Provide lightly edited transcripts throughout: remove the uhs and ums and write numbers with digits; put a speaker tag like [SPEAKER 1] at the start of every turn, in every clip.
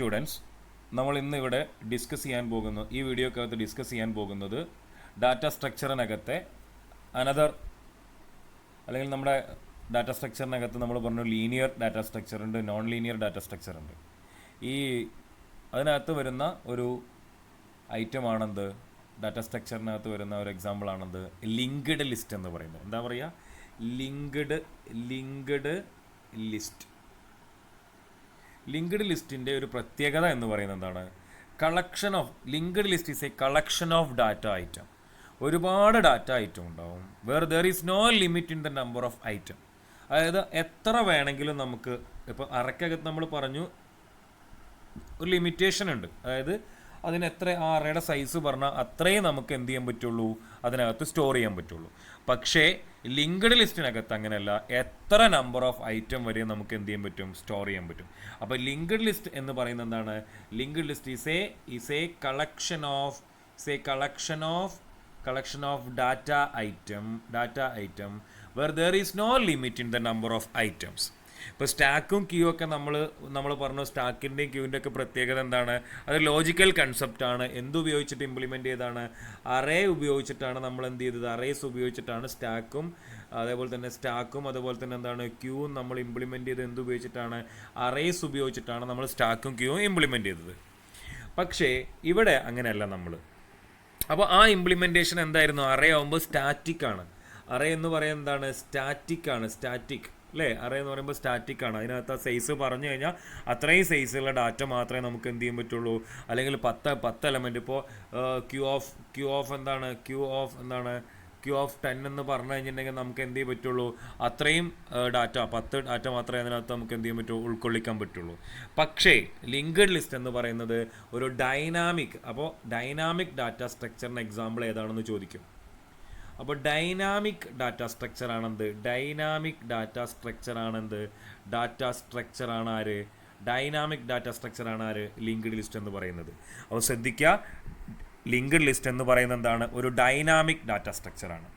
[SPEAKER 1] Students, നമ്മൾ ഇന്ന് ഇവിടെ ഡിസ്കസ് ചെയ്യാൻ പോകുന്നു, ഈ വീഡിയോക്കകത്ത് ഡിസ്കസ് ചെയ്യാൻ പോകുന്നത് ഡാറ്റ സ്ട്രക്ചറിനകത്തെ അനദർ, അല്ലെങ്കിൽ നമ്മുടെ ഡാറ്റ സ്ട്രക്ചറിനകത്ത് നമ്മൾ പറഞ്ഞു ലീനിയർ ഡാറ്റ സ്ട്രക്ചർ ഉണ്ട്, നോൺ ലീനിയർ ഡാറ്റ സ്ട്രക്ചർ ഉണ്ട്. ഈ അതിനകത്ത് വരുന്ന ഒരു ഐറ്റമാണെന്ത്, ഡാറ്റ സ്ട്രക്ചറിനകത്ത് വരുന്ന ഒരു എക്സാമ്പിളാണെന്ത് ലിങ്ക്ഡ് ലിസ്റ്റ് എന്ന് പറയുന്നത്. എന്താ പറയുക? Linked list. ലിങ്ക്ഡ് ലിസ്റ്റിൻ്റെ ഒരു പ്രത്യേകത എന്ന് പറയുന്നത് എന്താണ്? Collection of linked list is a collection of data item. ഒരുപാട് ഡാറ്റ ഐറ്റം ഉണ്ടാവും. Where there is no limit in the number of item. അതായത് എത്ര വേണമെങ്കിലും നമുക്ക്, ഇപ്പോൾ അറയ്ക്കകത്ത് നമ്മൾ പറഞ്ഞു ഒരു ലിമിറ്റേഷൻ ഉണ്ട്. അതായത് അതിന് എത്ര ആ അറയുടെ സൈസ് പറഞ്ഞാൽ അത്രയും നമുക്ക് എന്ത് ചെയ്യാൻ പറ്റുള്ളൂ, അതിനകത്ത് സ്റ്റോർ ചെയ്യാൻ പറ്റുള്ളൂ. പക്ഷേ ലിങ്ക്ഡ് ലിസ്റ്റിനകത്ത് അങ്ങനെയല്ല, എത്ര നമ്പർ ഓഫ് ഐറ്റം വരെ നമുക്ക് എന്ത് ചെയ്യാൻ പറ്റും, സ്റ്റോർ ചെയ്യാൻ പറ്റും. അപ്പോൾ ലിങ്ക്ഡ് ലിസ്റ്റ് എന്ന് പറയുന്നത് എന്താണ്? Linked list is a collection of data item where there is no limit in the number of items. ഇപ്പോൾ സ്റ്റാക്കും ക്യൂ ഒക്കെ നമ്മൾ പറഞ്ഞു, സ്റ്റാക്കിൻ്റെയും ക്യൂവിൻ്റെ ഒക്കെ പ്രത്യേകത എന്താണ്? അത് ലോജിക്കൽ കൺസെപ്റ്റാണ്. എന്തുപയോഗിച്ചിട്ട് ഇംപ്ലിമെൻ്റ് ചെയ്താണ്? അറേ ഉപയോഗിച്ചിട്ടാണ് നമ്മൾ എന്ത് ചെയ്തത്? അറേസ് ഉപയോഗിച്ചിട്ടാണ് സ്റ്റാക്കും അതുപോലെ തന്നെ എന്താണ് ക്യൂവും നമ്മൾ ഇംപ്ലിമെൻ്റ് ചെയ്തത് എന്തുപയോഗിച്ചിട്ടാണ്? അറേസ് ഉപയോഗിച്ചിട്ടാണ് നമ്മൾ സ്റ്റാക്കും ക്യൂവും ഇംപ്ലിമെൻ്റ് ചെയ്തത്. പക്ഷേ ഇവിടെ അങ്ങനെയല്ല നമ്മൾ. അപ്പോൾ ആ ഇംപ്ലിമെൻറ്റേഷൻ എന്തായിരുന്നു? അറേ ആകുമ്പോൾ സ്റ്റാറ്റിക് ആണ്. അറേ എന്ന് പറയുന്നത് എന്താണ്? സ്റ്റാറ്റിക് അല്ലേ? അറേ എന്ന് പറയുമ്പോൾ സ്റ്റാറ്റിക് ആണ്. അതിനകത്ത് ആ സൈസ് പറഞ്ഞു കഴിഞ്ഞാൽ അത്രയും സൈസുള്ള ഡാറ്റ മാത്രമേ നമുക്ക് എന്ത് ചെയ്യാൻ പറ്റുള്ളൂ. അല്ലെങ്കിൽ 10 എലമെൻറ്റ്, ഇപ്പോൾ ക്യൂ ഓഫ് 10 എന്ന് പറഞ്ഞു കഴിഞ്ഞിട്ടുണ്ടെങ്കിൽ നമുക്ക് എന്ത് ചെയ്യാൻ പറ്റുള്ളൂ? അത്രയും 10 ഡാറ്റ മാത്രമേ അതിനകത്ത് നമുക്ക് എന്ത് ചെയ്യാൻ പറ്റുള്ളൂ, ഉൾക്കൊള്ളിക്കാൻ പറ്റുള്ളൂ. പക്ഷേ ലിങ്ക്ഡ് ലിസ്റ്റ് എന്ന് പറയുന്നത് ഒരു ഡൈനാമിക് ഡാറ്റ സ്ട്രക്ചറിന് എക്സാമ്പിൾ ഏതാണെന്ന് ചോദിക്കും. അപ്പോൾ ഡൈനാമിക് ഡാറ്റ സ്ട്രക്ചറാണെന്ത്? ഡൈനാമിക് ഡാറ്റ സ്ട്രക്ചറാണ് ആര്? ലിങ്ക്ഡ് ലിസ്റ്റ് എന്ന് പറയുന്നത്. അപ്പോൾ ശ്രദ്ധിക്കുക, ലിങ്ക്ഡ് ലിസ്റ്റ് എന്ന് പറയുന്നത് എന്താണ്? ഒരു ഡൈനാമിക് ഡാറ്റ സ്ട്രക്ചറാണ്.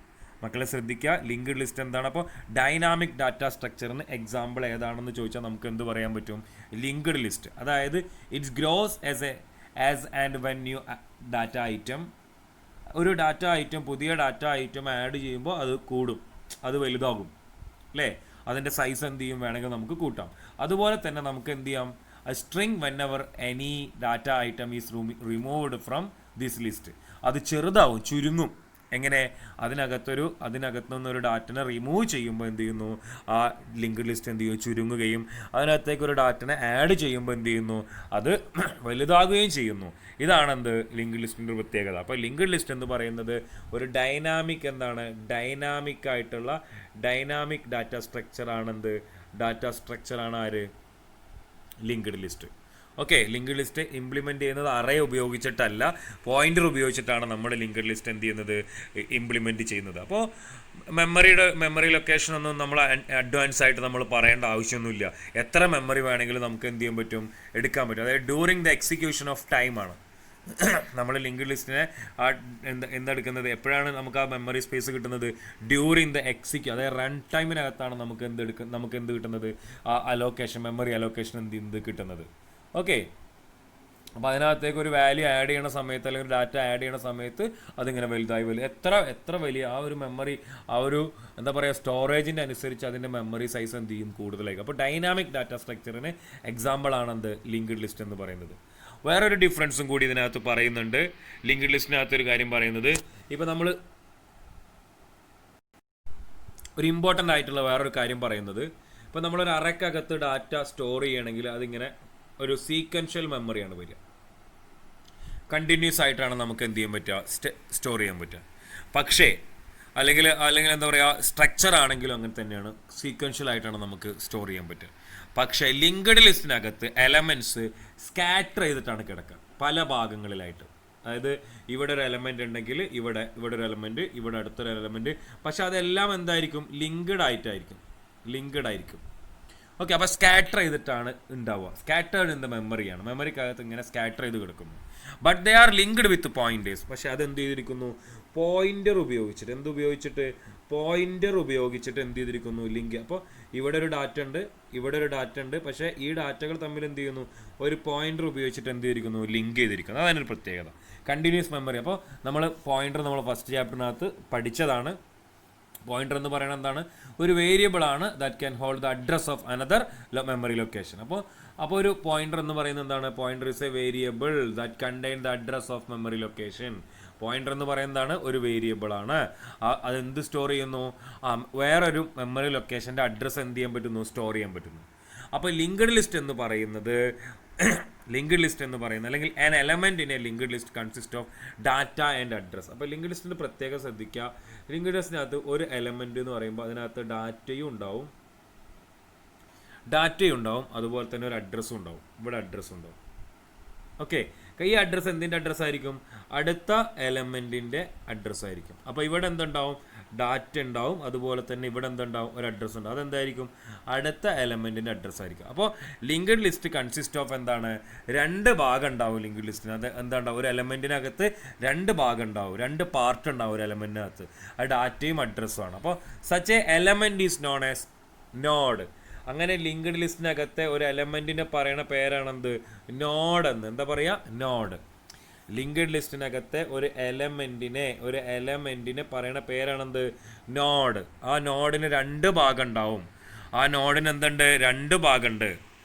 [SPEAKER 1] മക്കളെ ശ്രദ്ധിക്കുക, ലിങ്ക്ഡ് ലിസ്റ്റ് എന്താണ്? അപ്പോൾ ഡൈനാമിക് ഡാറ്റ സ്ട്രക്ചറിന് എക്സാമ്പിൾ ഏതാണെന്ന് ചോദിച്ചാൽ നമുക്ക് എന്ത് പറയാൻ പറ്റും? Linked list. അതായത് it's grows as and when new data item, ഒരു ഡാറ്റ ഐറ്റം, പുതിയ ഡാറ്റ ഐറ്റം ആഡ് ചെയ്യുമ്പോൾ അത് കൂടും, അത് വലുതാകും അല്ലേ? അതിൻ്റെ സൈസ് എന്ത് ചെയ്യും? വേണമെങ്കിൽ നമുക്ക് കൂട്ടാം. അതുപോലെ തന്നെ നമുക്ക് എന്ത് ചെയ്യാം? String when ever any data item is removed from this list. അത് ചെറുതാവും, ചുരുങ്ങും. എങ്ങനെ? അതിനകത്തുനിന്നൊരു ഡാറ്റനെ റിമൂവ് ചെയ്യുമ്പോൾ എന്ത് ചെയ്യുന്നു? ആ ലിങ്ക്ഡ് ലിസ്റ്റ് എന്ത് ചെയ്യും? ചുരുങ്ങുകയും അതിനകത്തേക്ക് ഒരു ഡാറ്റനെ ആഡ് ചെയ്യുമ്പോൾ എന്ത് ചെയ്യുന്നു? അത് വലുതാകുകയും ചെയ്യുന്നു. ഇതാണെന്ത്? ലിങ്ക്ഡ് ലിസ്റ്റിൻ്റെ പ്രത്യേകത. അപ്പോൾ ലിങ്ക്ഡ് ലിസ്റ്റ് എന്ന് പറയുന്നത് ഒരു ഡൈനാമിക് ഡാറ്റ സ്ട്രക്ചറാണ് ആര്? Linked list. Okay, linked list implement ചെയ്യുന്നത് അറേ ഉപയോഗിച്ചിട്ടല്ല, പോയിൻ്റർ ഉപയോഗിച്ചിട്ടാണ് നമ്മൾ ലിങ്ക്ഡ് ലിസ്റ്റ് എന്ത് ചെയ്യുന്നത്? ഇംപ്ലിമെൻറ്റ് ചെയ്യുന്നത്. അപ്പോൾ മെമ്മറി ലൊക്കേഷൻ ഒന്നും നമ്മൾ അഡ്വാൻസ് ആയിട്ട് നമ്മൾ പറയേണ്ട ആവശ്യമൊന്നുമില്ല. എത്ര മെമ്മറി വേണമെങ്കിലും നമുക്ക് എന്ത് ചെയ്യാൻ പറ്റും? എടുക്കാൻ പറ്റും. അതായത് ഡ്യൂറിങ് ദ എക്സിക്യൂഷൻ ഓഫ് ടൈമാണ് നമ്മൾ ലിങ്ക്ഡ് ലിസ്റ്റിനെ എന്തെടുക്കുന്നത്? എപ്പോഴാണ് നമുക്ക് ആ മെമ്മറി സ്പേസ് കിട്ടുന്നത്? ഡ്യൂറിങ് ദ അതായത് റൺ ടൈമിനകത്താണ് നമുക്ക് എന്ത് കിട്ടുന്നത്? ആ മെമ്മറി അലോക്കേഷൻ എന്ത് കിട്ടുന്നത്. ഓക്കെ, അപ്പോൾ അതിനകത്തേക്ക് ഒരു വാല്യൂ ആഡ് ചെയ്യണ സമയത്ത്, അല്ലെങ്കിൽ ഒരു ഡാറ്റ ആഡ് ചെയ്യണ സമയത്ത് അതിങ്ങനെ വലുതായി എത്ര വലിയ ആ ഒരു മെമ്മറി, ആ ഒരു എന്താ പറയുക, സ്റ്റോറേജിൻ്റെ അനുസരിച്ച് അതിൻ്റെ മെമ്മറി സൈസ് എന്ത് ചെയ്യും? കൂടുതലായിരിക്കും. അപ്പോൾ ഡൈനാമിക് ഡാറ്റ സ്ട്രക്ചറിന് എക്സാമ്പിൾ ആണെന്ത്? ലിങ്ക്ഡ് ലിസ്റ്റ് എന്ന് പറയുന്നത്. വേറൊരു ഡിഫറൻസും കൂടി ഇതിനകത്ത് പറയുന്നുണ്ട്. ലിങ്ക്ഡ് ലിസ്റ്റിനകത്തൊരു കാര്യം പറയുന്നത്, ഇപ്പോൾ നമ്മൾ ഒരു ഇമ്പോർട്ടൻ്റ് ആയിട്ടുള്ള വേറൊരു കാര്യം പറയുന്നത്, ഇപ്പോൾ നമ്മളൊരു അറയ്ക്കകത്ത് ഡാറ്റ സ്റ്റോർ ചെയ്യണമെങ്കിൽ അതിങ്ങനെ ഒരു സീക്വൻഷ്യൽ മെമ്മറിയാണ് വരിക. കണ്ടിന്യൂസ് ആയിട്ടാണ് നമുക്ക് എന്ത് ചെയ്യാൻ പറ്റുക? സ്റ്റോർ ചെയ്യാൻ പറ്റുക. പക്ഷേ അല്ലെങ്കിൽ എന്താ പറയുക, സ്ട്രക്ചർ ആണെങ്കിലും അങ്ങനെ തന്നെയാണ്, സീക്വൻഷ്യൽ ആയിട്ടാണ് നമുക്ക് സ്റ്റോർ ചെയ്യാൻ പറ്റുക. പക്ഷേ ലിങ്ക്ഡ് ലിസ്റ്റിനകത്ത് എലമെൻറ്റ്സ് സ്കാറ്റർ ചെയ്തിട്ടാണ് കിടക്കുക, പല ഭാഗങ്ങളിലായിട്ട്. അതായത് ഇവിടെ ഒരു എലമെൻ്റ് ഉണ്ടെങ്കിൽ ഇവിടെ ഒരു എലമെൻറ്റ്, ഇവിടെ അടുത്തൊരു എലമെൻറ്റ്. പക്ഷെ അതെല്ലാം എന്തായിരിക്കും? ലിങ്ക്ഡ് ആയിരിക്കും. ഓക്കെ, അപ്പോൾ സ്കാറ്റർ ചെയ്തിട്ടാണ് ഉണ്ടാവുക. സ്കാറ്റേർഡ് ഇൻ ദ മെമ്മറിയാണ്, മെമ്മറിക്കകത്ത് ഇങ്ങനെ സ്കാറ്റർ ചെയ്ത് കിടക്കുന്നു. But they are linked with pointers. പക്ഷെ അതെന്ത് ചെയ്തിരിക്കുന്നു? പോയിന്റർ ഉപയോഗിച്ചിട്ട്, പോയിന്റർ ഉപയോഗിച്ചിട്ട് എന്ത് ചെയ്തിരിക്കുന്നു? ലിങ്ക്. അപ്പോൾ ഇവിടെ ഒരു ഡാറ്റ ഉണ്ട്, ഇവിടെ ഒരു ഡാറ്റ ഉണ്ട്, പക്ഷേ ഈ ഡാറ്റകൾ തമ്മിൽ എന്ത് ചെയ്യുന്നു? ഒരു പോയിന്റർ ഉപയോഗിച്ചിട്ട് എന്ത് ചെയ്തിരിക്കുന്നു? ലിങ്ക് ചെയ്തിരിക്കുന്നു. അതാണ് ഒരു പ്രത്യേകത, കണ്ടിന്യൂസ് മെമ്മറി. അപ്പോൾ നമ്മൾ പോയിന്റർ നമ്മൾ ഫസ്റ്റ് ചാപ്റ്ററിനകത്ത് പഠിച്ചതാണ്. പോയിന്റർ എന്ന് പറയുന്നത് എന്താണ്? ഒരു വേരിയബിൾ ആണ് that can hold the address of another memory location. അപ്പോൾ ഒരു പോയിന്റർ എന്ന് പറയുന്നത് എന്താണ്? Pointer is A variable that contain the address of memory location. Pointer എന്ന് പറയുന്നതാണ് ഒരു വേരിയബിൾ ആണ്. അതെന്ത് സ്റ്റോർ ചെയ്യുന്നു? വേറൊരു മെമ്മറി ലൊക്കേഷൻ്റെ അഡ്രസ്സ് എന്ത് ചെയ്യാൻ പറ്റുന്നു? സ്റ്റോർ ചെയ്യാൻ പറ്റുന്നു. അപ്പോൾ ലിങ്ക്ഡ് ലിസ്റ്റ് എന്ന് പറയുന്നത് അല്ലെങ്കിൽ an element in a linked list consist of data and address. അപ്പോൾ ലിങ്ക്ഡ് ലിസ്റ്റിൻ്റെ പ്രത്യേകം ശ്രദ്ധിക്കുക, ലിങ്ക്ഡ് ലിസ്റ്റിനകത്ത് ഒരു എലമെന്റ് എന്ന് പറയുമ്പോൾ അതിനകത്ത് ഡാറ്റയും ഉണ്ടാവും, അതുപോലെ തന്നെ ഒരു അഡ്രസ്സും ഉണ്ടാവും. ഇവിടെ അഡ്രസ്സും ഉണ്ടാവും. ഓക്കെ, ഈ അഡ്രസ്സ് എന്തിൻ്റെ അഡ്രസ്സ് ആയിരിക്കും? അടുത്ത എലമെൻറ്റിൻ്റെ അഡ്രസ്സ് ആയിരിക്കും. അപ്പോൾ ഇവിടെ എന്തുണ്ടാവും? ഡാറ്റ ഉണ്ടാവും, അതുപോലെ തന്നെ ഇവിടെ എന്തുണ്ടാവും? ഒരു അഡ്രസ്സ് ഉണ്ടാവും. അതെന്തായിരിക്കും? അടുത്ത എലമെൻറ്റിൻ്റെ അഡ്രസ്സ് ആയിരിക്കും. അപ്പോൾ ലിങ്ക്ഡ് ലിസ്റ്റ് കൺസിസ്റ്റ് ഓഫ് എന്താണ്? രണ്ട് ഭാഗം ഉണ്ടാവും ലിങ്ക്ഡ് ലിസ്റ്റിന്. അത് എന്താണ്ടാവും? ഒരു എലമെൻറ്റിനകത്ത് രണ്ട് ഭാഗം ഉണ്ടാവും, രണ്ട് പാർട്ട് ഉണ്ടാവും ഒരു എലമെൻറ്റിനകത്ത്. അത് ഡാറ്റയും അഡ്രസ്സുമാണ്. അപ്പോൾ such A element is known as node. അങ്ങനെ ലിങ്ക്ഡ് ലിസ്റ്റിനകത്തെ ഒരു എലമെൻറ്റിനെ പറയണ പേരാണെന്ത്? നോഡ് എന്ന്. എന്താ പറയുക? നോഡ്. ലിങ്ക്ഡ് ലിസ്റ്റിനകത്തെ ഒരു എലമെൻറ്റിനെ പറയണ പേരാണെന്ത്? നോഡ്. ആ നോഡിന് രണ്ട് ഭാഗം ഉണ്ടാവും. ആ നോഡിന് എന്തുണ്ട്? രണ്ട് ഭാഗമുണ്ട്.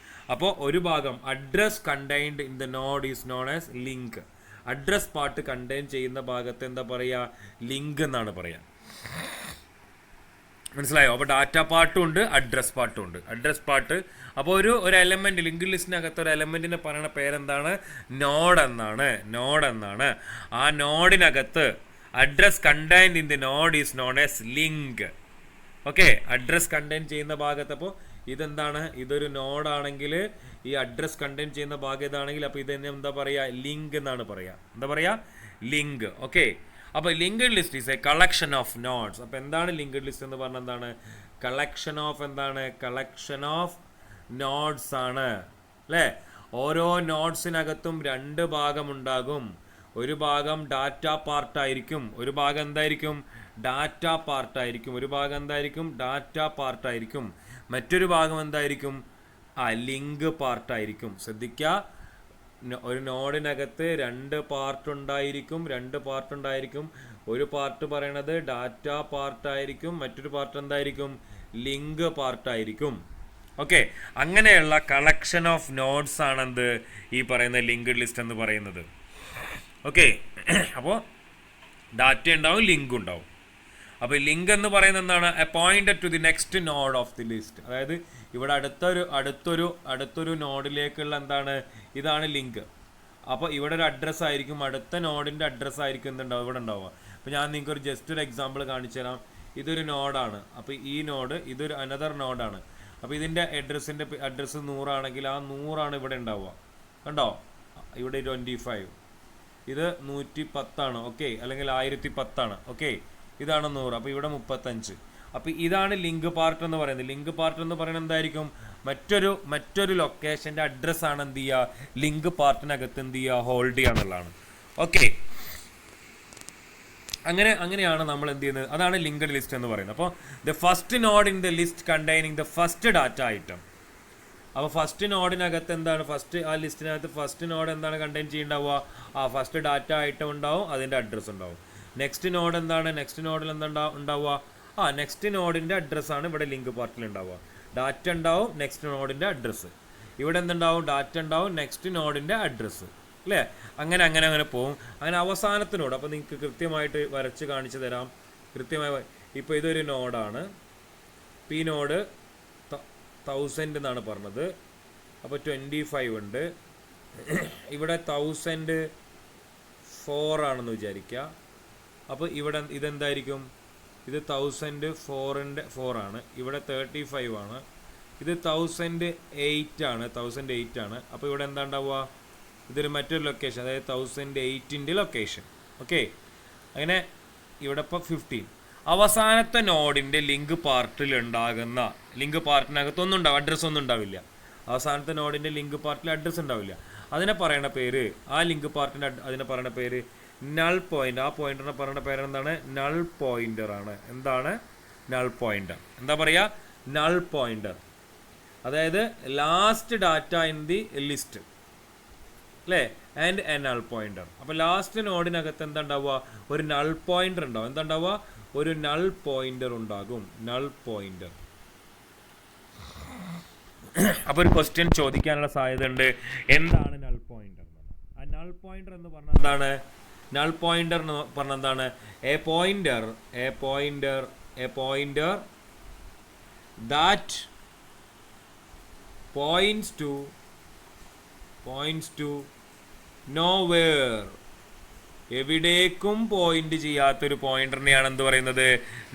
[SPEAKER 1] അപ്പോൾ ഒരു ഭാഗം address contained in the node is known as link. Address part contain ചെയ്യുന്ന ഭാഗത്ത് എന്താ പറയുക? ലിങ്ക് എന്നാണ് പറയുക. മനസ്സിലായോ? അപ്പോൾ ഡാറ്റ പാർട്ടും ഉണ്ട്, അഡ്രസ് പാർട്ടും ഉണ്ട്. അഡ്രസ് പാർട്ട് അപ്പോൾ ഒരു എലമെൻറ്റ് ലിങ്ക്ഡ് ലിസ്റ്റിനകത്ത് ഒരു എലമെൻറ്റിനെ പറയുന്ന പേരെന്താണ്? നോഡ് എന്നാണ്. ആ നോഡിനകത്ത് address contained in the node is known as link. Okay, address contain ചെയ്യുന്ന ഭാഗത്ത്. അപ്പോൾ ഇതെന്താണ്? ഇതൊരു നോഡാണെങ്കിൽ ഈ അഡ്രസ് കണ്ടെയ്ൻ ചെയ്യുന്ന ഭാഗം ഇതാണെങ്കിൽ അപ്പോൾ ഇത് എന്താ പറയുക? ലിങ്ക് എന്നാണ് പറയുക. എന്താ പറയുക? ലിങ്ക്. ഓക്കെ, അപ്പോൾ linked list is a collection of nodes. അപ്പോൾ എന്താണ് ലിങ്ക്ഡ് ലിസ്റ്റ് എന്ന് പറഞ്ഞാൽ? എന്താണ്? കളക്ഷൻ ഓഫ് നോഡ്സ് ആണ്, അല്ലേ? ഓരോ നോഡ്സിനകത്തും രണ്ട് ഭാഗമുണ്ടാകും. ഒരു ഭാഗം ഡാറ്റ പാർട്ടായിരിക്കും, ഒരു ഭാഗം എന്തായിരിക്കും? ഡാറ്റ പാർട്ടായിരിക്കും. മറ്റൊരു ഭാഗം എന്തായിരിക്കും? ലിങ്ക് പാർട്ടായിരിക്കും. ശ്രദ്ധിക്കുക, ഒരു നോഡിനകത്ത് രണ്ട് പാർട്ട് ഉണ്ടായിരിക്കും. ഒരു പാർട്ട് പറയണത് ഡാറ്റ പാർട്ടായിരിക്കും, മറ്റൊരു പാർട്ട് എന്തായിരിക്കും? ലിങ്ക് പാർട്ടായിരിക്കും. ഓക്കെ, അങ്ങനെയുള്ള കളക്ഷൻ ഓഫ് നോഡ്സ് ആണെന്ത്? ഈ പറയുന്ന ലിങ്ക്ഡ് ലിസ്റ്റ് എന്ന് പറയുന്നത്. ഓക്കെ, അപ്പോൾ ഡാറ്റ ഉണ്ടാവും, ലിങ്ക് ഉണ്ടാവും. അപ്പോൾ ലിങ്ക് എന്ന് പറയുന്നത് എന്താണ്? A pointer to the next node of the list. അതായത് ഇവിടെ അടുത്തൊരു നോഡിലേക്കുള്ള എന്താണ്? ഇതാണ് ലിങ്ക്. അപ്പോൾ ഇവിടെ ഒരു അഡ്രസ്സ് ആയിരിക്കും, അടുത്ത നോഡിൻ്റെ അഡ്രസ്സ് ആയിരിക്കും എന്തുണ്ടാവും? ഇവിടെ ഉണ്ടാവുക. അപ്പോൾ ഞാൻ നിങ്ങൾക്ക് ഒരു ജസ്റ്റ് ഒരു എക്സാമ്പിൾ കാണിച്ചു തരാം. ഇതൊരു നോഡാണ്. അപ്പോൾ ഈ നോഡ് ഇതൊരു അനദർ നോഡാണ്. അപ്പോൾ ഇതിൻ്റെ അഡ്രസ്സ് 100 ആണെങ്കിൽ ആ 100 ഇവിടെ ഉണ്ടാവുക. കണ്ടോ? ഇവിടെ 25, ഇത് 110 ഓക്കെ, അല്ലെങ്കിൽ 1010. ഓക്കെ, ഇതാണ് 100. അപ്പോൾ ഇവിടെ 35. അപ്പോൾ ഇതാണ് ലിങ്ക് പാർട്ട് എന്ന് പറയുന്നത്. ലിങ്ക് പാർട്ട് എന്ന് പറയുന്നത് എന്തായിരിക്കും? മറ്റൊരു ലൊക്കേഷൻ്റെ അഡ്രസ്സാണ് എന്ത് ചെയ്യുക? ലിങ്ക് പാർട്ടിനകത്ത് എന്ത് ചെയ്യുക? ഹോൾഡ് ചെയ്യുക എന്നുള്ളതാണ്. ഓക്കെ, അങ്ങനെയാണ് നമ്മൾ എന്ത് ചെയ്യുന്നത്? അതാണ് ലിങ്ക്ഡ് ലിസ്റ്റ് എന്ന് പറയുന്നത്. അപ്പോൾ the first node in the list containing the first data item. അപ്പോൾ ഫസ്റ്റ് നോഡിനകത്ത് എന്താണ്? ആ ലിസ്റ്റിനകത്ത് ഫസ്റ്റ് നോഡ് എന്താണ് കണ്ടെയ്ൻ ചെയ്യുന്നുണ്ടാവുക? ഫസ്റ്റ് ഡാറ്റ ഐറ്റം ഉണ്ടാവും, അതിൻ്റെ അഡ്രസ്സ് ഉണ്ടാവും. നെക്സ്റ്റ് നോഡ് എന്താണ്? നെക്സ്റ്റ് നോഡിൽ എന്താ ഉണ്ടാവുക? നെക്സ്റ്റ് നോഡിൻ്റെ അഡ്രസ്സാണ് ഇവിടെ ലിങ്ക് പാർട്ടിൽ ഉണ്ടാവുക. ഡാറ്റ ഉണ്ടാവും, നെക്സ്റ്റ് നോഡിൻ്റെ അഡ്രസ്സ്. ഇവിടെ എന്തുണ്ടാവും? ഡാറ്റ ഉണ്ടാവും, നെക്സ്റ്റ് നോഡിൻ്റെ അഡ്രസ്സ്, അല്ലേ? അങ്ങനെ പോകും. അങ്ങനെ അവസാനത്തെ നോഡ്. അപ്പോൾ നിങ്ങൾക്ക് കൃത്യമായിട്ട് വരച്ച് കാണിച്ചു തരാം. കൃത്യമായി ഇപ്പോൾ ഇതൊരു നോഡാണ്. ഈ നോഡ് 1000 എന്നാണ് പറഞ്ഞത്. അപ്പോൾ 25 ഉണ്ട്. ഇവിടെ 1004 ആണെന്ന് വിചാരിക്കുക. അപ്പോൾ ഇവിടെ ഇതെന്തായിരിക്കും? ഇത് 1004 ആണ്. ഇവിടെ 35 ആണ്. ഇത് 1008 ആണ്. അപ്പോൾ ഇവിടെ എന്താ ഉണ്ടാവുക? ഇതൊരു മറ്റൊരു ലൊക്കേഷൻ, അതായത് 1008ൻ്റെ ലൊക്കേഷൻ. ഓക്കെ, അങ്ങനെ ഇവിടെ ഇപ്പോൾ 15. അവസാനത്തെ നോഡിൻ്റെ ലിങ്ക് പാർട്ടിൽ ഉണ്ടാകുന്ന ലിങ്ക് പാർട്ടിനകത്ത് ഒന്നും ഉണ്ടാവും, അഡ്രസ്സ് ഒന്നും ഉണ്ടാവില്ല. അവസാനത്തെ നോഡിൻ്റെ ലിങ്ക് പാർട്ടിൽ അഡ്രസ്സ് ഉണ്ടാവില്ല. അതിനെ പറയണ പേര്, ആ ലിങ്ക് പാർട്ടിൻ്റെ അതിനെ പറയുന്ന പേര് നൾ പോയിൻ്റ്. ആ പോയിന്റിനെ പറയുന്ന പേര് എന്താണ്? നൾ പോയിൻ്റർ ആണ്. എന്താണ്? Null pointer. എന്താ പറയുക? Null pointer. അതായത് last data in the list അല്ലേ, ആൻഡ് എ നൾ പോയിൻ്റർ. അപ്പോൾ ലാസ്റ്റ് നോഡിനകത്ത് എന്താ ഉണ്ടാവുക? ഒരു നൾ പോയിൻ്റർ ഉണ്ടാവും. എന്താ ഉണ്ടാവുക? ഒരു നൾ പോയിൻ്റർ ഉണ്ടാകും. Null pointer. അപ്പോൾ ഒരു ക്വസ്റ്റ്യൻ ചോദിക്കാനുള്ള സാധ്യത ഉണ്ട്, എന്താണ് നൾ പോയിൻ്റർ? ആ നൾ പോയിൻ്റർ എന്ന് പറഞ്ഞാൽ എന്താണ്? നൾ പോയിൻ്റർ എന്ന് പറഞ്ഞാൽ എന്താണ്? A pointer that points to nowhere. എവിടേക്കും പോയിന്റ് ചെയ്യാത്തൊരു പോയിന്ററിനെയാണ് എന്ത് പറയുന്നത്?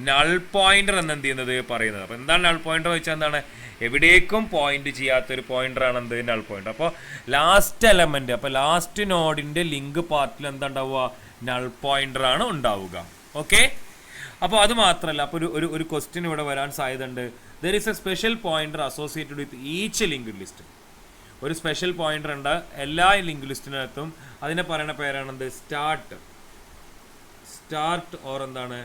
[SPEAKER 1] നൾ പോയിന്റർ എന്ന് എന്ത് ചെയ്യുന്നത് പറയുന്നത്. അപ്പോൾ എന്താണ് നൾ പോയിന്റർ വെച്ചാൽ എന്താണ്? എവിടേക്കും പോയിന്റ് ചെയ്യാത്തൊരു പോയിന്ററാണ് എന്ത്? Null pointer. അപ്പോൾ ലാസ്റ്റ് എലമെന്റ്, അപ്പോൾ ലാസ്റ്റ് നോഡിന്റെ ലിങ്ക് പാർട്ടിൽ എന്താ ഉണ്ടാവുക? നൾ പോയിന്റർ ആണ് ഉണ്ടാവുക. ഓക്കെ. അപ്പോൾ അത് മാത്രമല്ല, അപ്പോൾ ഒരു ക്വസ്റ്റ്യൻ ഇവിടെ വരാൻ സാധ്യത ഉണ്ട്. There is A special pointer associated with each linked list. ഒരു സ്പെഷ്യൽ പോയിന്റർ ഉണ്ട് എല്ലാ ലിങ്ക് ലിസ്റ്റിനകത്തും. അതിനെ പറയുന്ന പേരാണെന്ത്? സ്റ്റാർട്ട് ഓർ എന്താണ്?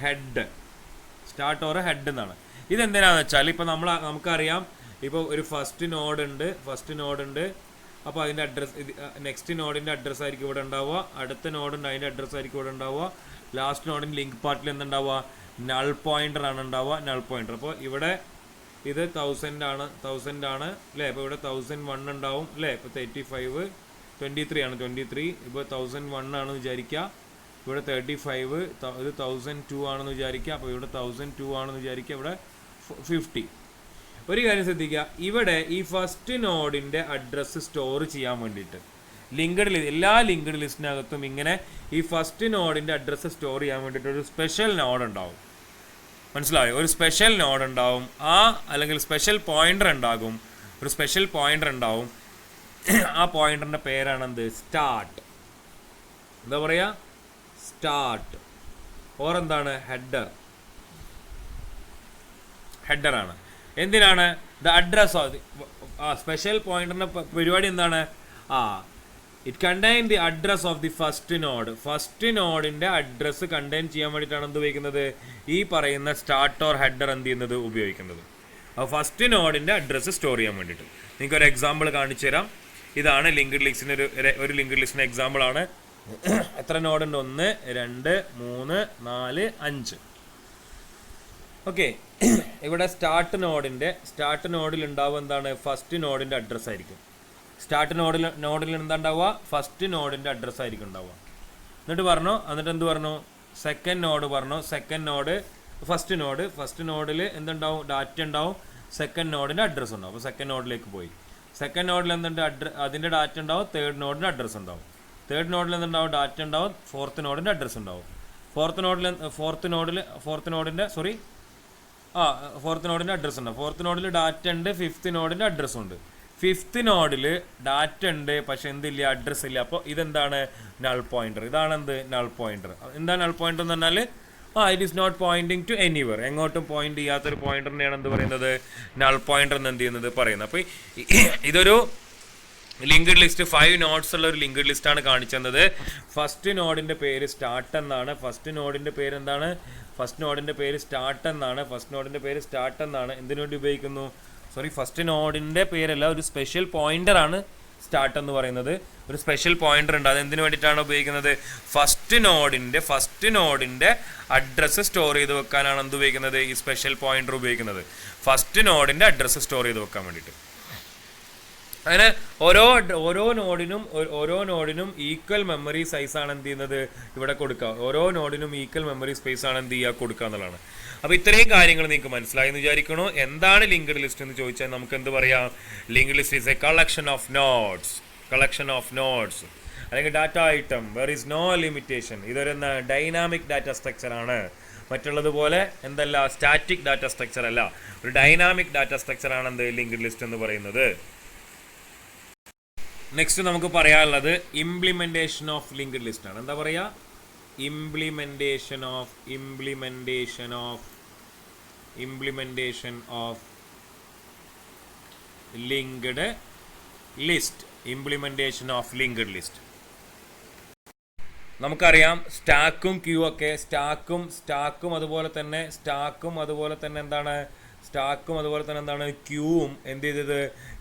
[SPEAKER 1] ഹെഡ്. സ്റ്റാർട്ട് ഓർ ഹെഡ് എന്നാണ്. ഇതെന്തിനാന്ന് വെച്ചാൽ ഇപ്പോൾ നമുക്കറിയാം, ഇപ്പോൾ ഒരു ഫസ്റ്റ് നോഡ് ഉണ്ട്. അപ്പോൾ അതിൻ്റെ അഡ്രസ്സ്, നെക്സ്റ്റ് നോഡിൻ്റെ അഡ്രസ്സ് ആയിരിക്കും ഇവിടെ ഉണ്ടാവുക. അടുത്ത നോഡുണ്ട്, അതിൻ്റെ അഡ്രസ്സ് ആയിരിക്കും ഇവിടെ ഉണ്ടാവുക. ലാസ്റ്റ് നോഡിൻ്റെ ലിങ്ക് പാർട്ടിൽ എന്തുണ്ടാവുക? നൾ പോയിന്റർ ആണ് ഉണ്ടാവുക. Null pointer. അപ്പോൾ ഇവിടെ ഇത് 1000 ആണ് അല്ലേ. അപ്പോൾ ഇവിടെ 1001 ഉണ്ടാവും അല്ലേ. ഇപ്പോൾ 35 23 ആണ്. 23 ഇപ്പോൾ 1001 ആണെന്ന് വിചാരിക്കുക. ഇവിടെ 35 ഇത് 1002 ആണെന്ന് വിചാരിക്കുക. അപ്പോൾ ഇവിടെ 1002 ആണെന്ന് വിചാരിക്കുക. ഇവിടെ 50. ഒരു കാര്യം ശ്രദ്ധിക്കുക, ഇവിടെ ഈ ഫസ്റ്റ് നോഡിൻ്റെ അഡ്രസ്സ് സ്റ്റോർ ചെയ്യാൻ വേണ്ടിയിട്ട് എല്ലാ ലിങ്ക്ഡ് ലിസ്റ്റിനകത്തും ഇങ്ങനെ ഈ ഫസ്റ്റ് നോഡിൻ്റെ അഡ്രസ്സ് സ്റ്റോർ ചെയ്യാൻ വേണ്ടിയിട്ട് ഒരു സ്പെഷ്യൽ നോഡ് ഉണ്ടാവും. മനസ്സിലായോ? ഒരു സ്പെഷ്യൽ നോഡ് ഉണ്ടാവും, അല്ലെങ്കിൽ സ്പെഷ്യൽ പോയിന്റർ ഉണ്ടാകും. ഒരു സ്പെഷ്യൽ പോയിന്റർ ഉണ്ടാവും. ആ പോയിന്ററിന്റെ പേരാണെന്ത്? സ്റ്റാർട്ട്. എന്താ പറയാ? സ്റ്റാർട്ട്. ഓർ എന്താണ്? ഹെഡർ ആണ്. എന്തിനാണ്? ദ അഡ്രസ് ഓഫ് സ്പെഷ്യൽ പോയിന്ററിന്റെ പരിപാടി എന്താണ്? It contain the address of the first node. First നോഡിന്റെ അഡ്രസ്സ് കണ്ടെയ്ൻ ചെയ്യാൻ വേണ്ടിയിട്ടാണ് എന്ത് ഉപയോഗിക്കുന്നത്? ഈ പറയുന്ന സ്റ്റാർട്ട് ഓർ ഹെഡർ എന്ത് ചെയ്യുന്നത്? ഉപയോഗിക്കുന്നത്. അപ്പോൾ ഫസ്റ്റ് നോഡിന്റെ അഡ്രസ്സ് സ്റ്റോർ ചെയ്യാൻ വേണ്ടിയിട്ട് നിങ്ങൾക്ക് ഒരു എക്സാമ്പിൾ കാണിച്ചു തരാം. ഇതാണ് ലിങ്ക്ഡ് ലിസ്റ്റിന് ഒരു ലിങ്ക്ഡ് ലിസ്റ്റിന് എക്സാമ്പിൾ ആണ്. എത്ര നോഡുണ്ട്? 1 2 3 4 5. ഓക്കെ. ഇവിടെ സ്റ്റാർട്ട് നോഡിൽ ഉണ്ടാവുക എന്താണ്? ഫസ്റ്റ് നോഡിന്റെ അഡ്രസ്സ് ആയിരിക്കും. സ്റ്റാർട്ട് നോഡിൽ എന്താ ഉണ്ടാവുക? ഫസ്റ്റ് നോഡിൻ്റെ അഡ്രസ്സ് ആയിരിക്കും ഉണ്ടാവുക. എന്നിട്ട് എന്ത് പറഞ്ഞു? സെക്കൻഡ് നോഡ് പറഞ്ഞു. ഫസ്റ്റ് നോഡിൽ എന്തുണ്ടാവും? ഡാറ്റ ഉണ്ടാവും. സെക്കൻഡ് നോഡിൻ്റെ അഡ്രസ്സ് ഉണ്ടാവും. അപ്പോൾ സെക്കൻഡ് നോഡിലേക്ക് പോയി. സെക്കൻഡ് നോഡിൽ എന്തുണ്ട്? അതിൻ്റെ ഡാറ്റ ഉണ്ടാവും. തേർഡ് നോഡിൻ്റെ അഡ്രസ്സ് ഉണ്ടാവും. തേർഡ് നോഡിൽ എന്തുണ്ടാവും? ഡാറ്റ ഉണ്ടാവും. ഫോർത്ത് നോഡിൻ്റെ അഡ്രസ്സ് ഉണ്ടാവും. ഫോർത്ത് നോഡിൻ്റെ അഡ്രസ്സ് ഉണ്ടാവും. ഫോർത്ത് നോഡിൽ ഡാറ്റ ഉണ്ട്. ഫിഫ്ത്ത് നോഡിൻ്റെ അഡ്രസ്സും ഉണ്ട്. ഫിഫ്ത്ത് നോഡിൽ ഡാറ്റ ഉണ്ട്, പക്ഷെ എന്തില്ല? അഡ്രസ്സ് ഇല്ല. അപ്പോൾ ഇതെന്താണ്? Null pointer. ഇതാണ് എന്ത്? Null pointer. എന്താ നൾ പോയിന്റർ എന്ന് പറഞ്ഞാൽ it is not pointing to anywhere. എങ്ങോട്ടും പോയിന്റ് ചെയ്യാത്തൊരു പോയിന്ററിനെയാണ് എന്ത് പറയുന്നത്? നൾ പോയിന്റർ എന്ന് എന്ത് ചെയ്യുന്നത്? പറയുന്നത്. അപ്പോൾ ഇതൊരു ലിങ്ക്ഡ് ലിസ്റ്റ് 5 നോഡ്സ് ഉള്ള ഒരു ലിങ്ക്ഡ് ലിസ്റ്റാണ് കാണിച്ചത്. ഫസ്റ്റ് നോഡിൻ്റെ പേര് സ്റ്റാർട്ട് എന്നാണ്. ഫസ്റ്റ് നോഡിൻ്റെ പേര് സ്റ്റാർട്ട് എന്നാണ്. എന്തിനു വേണ്ടി ഉപയോഗിക്കുന്നു? ഫസ്റ്റ് നോഡിൻ്റെ പേരല്ല, ഒരു സ്പെഷ്യൽ പോയിന്റർ ആണ് സ്റ്റാർട്ട് എന്ന് പറയുന്നത്. ഒരു സ്പെഷ്യൽ പോയിന്റർ ഉണ്ട്. അത് എന്തിനു വേണ്ടിയിട്ടാണ് ഉപയോഗിക്കുന്നത്? ഫസ്റ്റ് നോഡിൻ്റെ അഡ്രസ്സ് സ്റ്റോർ ചെയ്ത് വെക്കാനാണ് എന്ത് ഉപയോഗിക്കുന്നത്? ഈ സ്പെഷ്യൽ പോയിന്റർ ഉപയോഗിക്കുന്നത്. ഫസ്റ്റ് നോഡിൻ്റെ അഡ്രസ്സ് സ്റ്റോർ ചെയ്ത് വെക്കാൻ വേണ്ടിയിട്ട്. അങ്ങനെ ഓരോ നോഡിനും ഈക്വൽ മെമ്മറി സൈസാണ് എന്ത് ചെയ്യുന്നത്? ഇവിടെ കൊടുക്കുക. ഓരോ നോഡിനും ഈക്വൽ മെമ്മറി സ്പേസ് ആണ് എന്ത് ചെയ്യുക? കൊടുക്കുക എന്നുള്ളതാണ്. അപ്പോൾ ഇത്രയും കാര്യങ്ങൾ നിങ്ങൾക്ക് മനസ്സിലായി എന്ന് വിചാരിക്കണോ? എന്താണ് ലിങ്ക്ഡ് ലിസ്റ്റ് എന്ന് ചോദിച്ചാൽ നമുക്ക് എന്ത് പറയാം? Linked list is a collection of nodes അല്ലെങ്കിൽ data item. Where is no limitation. ഇതൊരു ഡൈനാമിക് ഡാറ്റ സ്ട്രക്ചർ ആണ്. മറ്റുള്ളതുപോലെ എന്തല്ല? സ്റ്റാറ്റിക് ഡാറ്റ സ്ട്രക്ചർ അല്ല, ഒരു ഡൈനാമിക് ഡാറ്റ സ്ട്രക്ചർ ആണ് എന്ത്? ലിങ്ക്ഡ് ലിസ്റ്റ് എന്ന് പറയുന്നത്. നെക്സ്റ്റ് നമുക്ക് പറയാനുള്ളത് ഇംപ്ലിമെന്റേഷൻ ഓഫ് ലിങ്ക്ഡ് ലിസ്റ്റ് ആണ്. എന്താ പറയുക? implementation of linked list. നമുക്കറിയാം സ്റ്റാക്കും ക്യൂ ഒക്കെ സ്റ്റാക്കും അതുപോലെ തന്നെ എന്താണ് ക്യൂവും എന്ത് ചെയ്തത്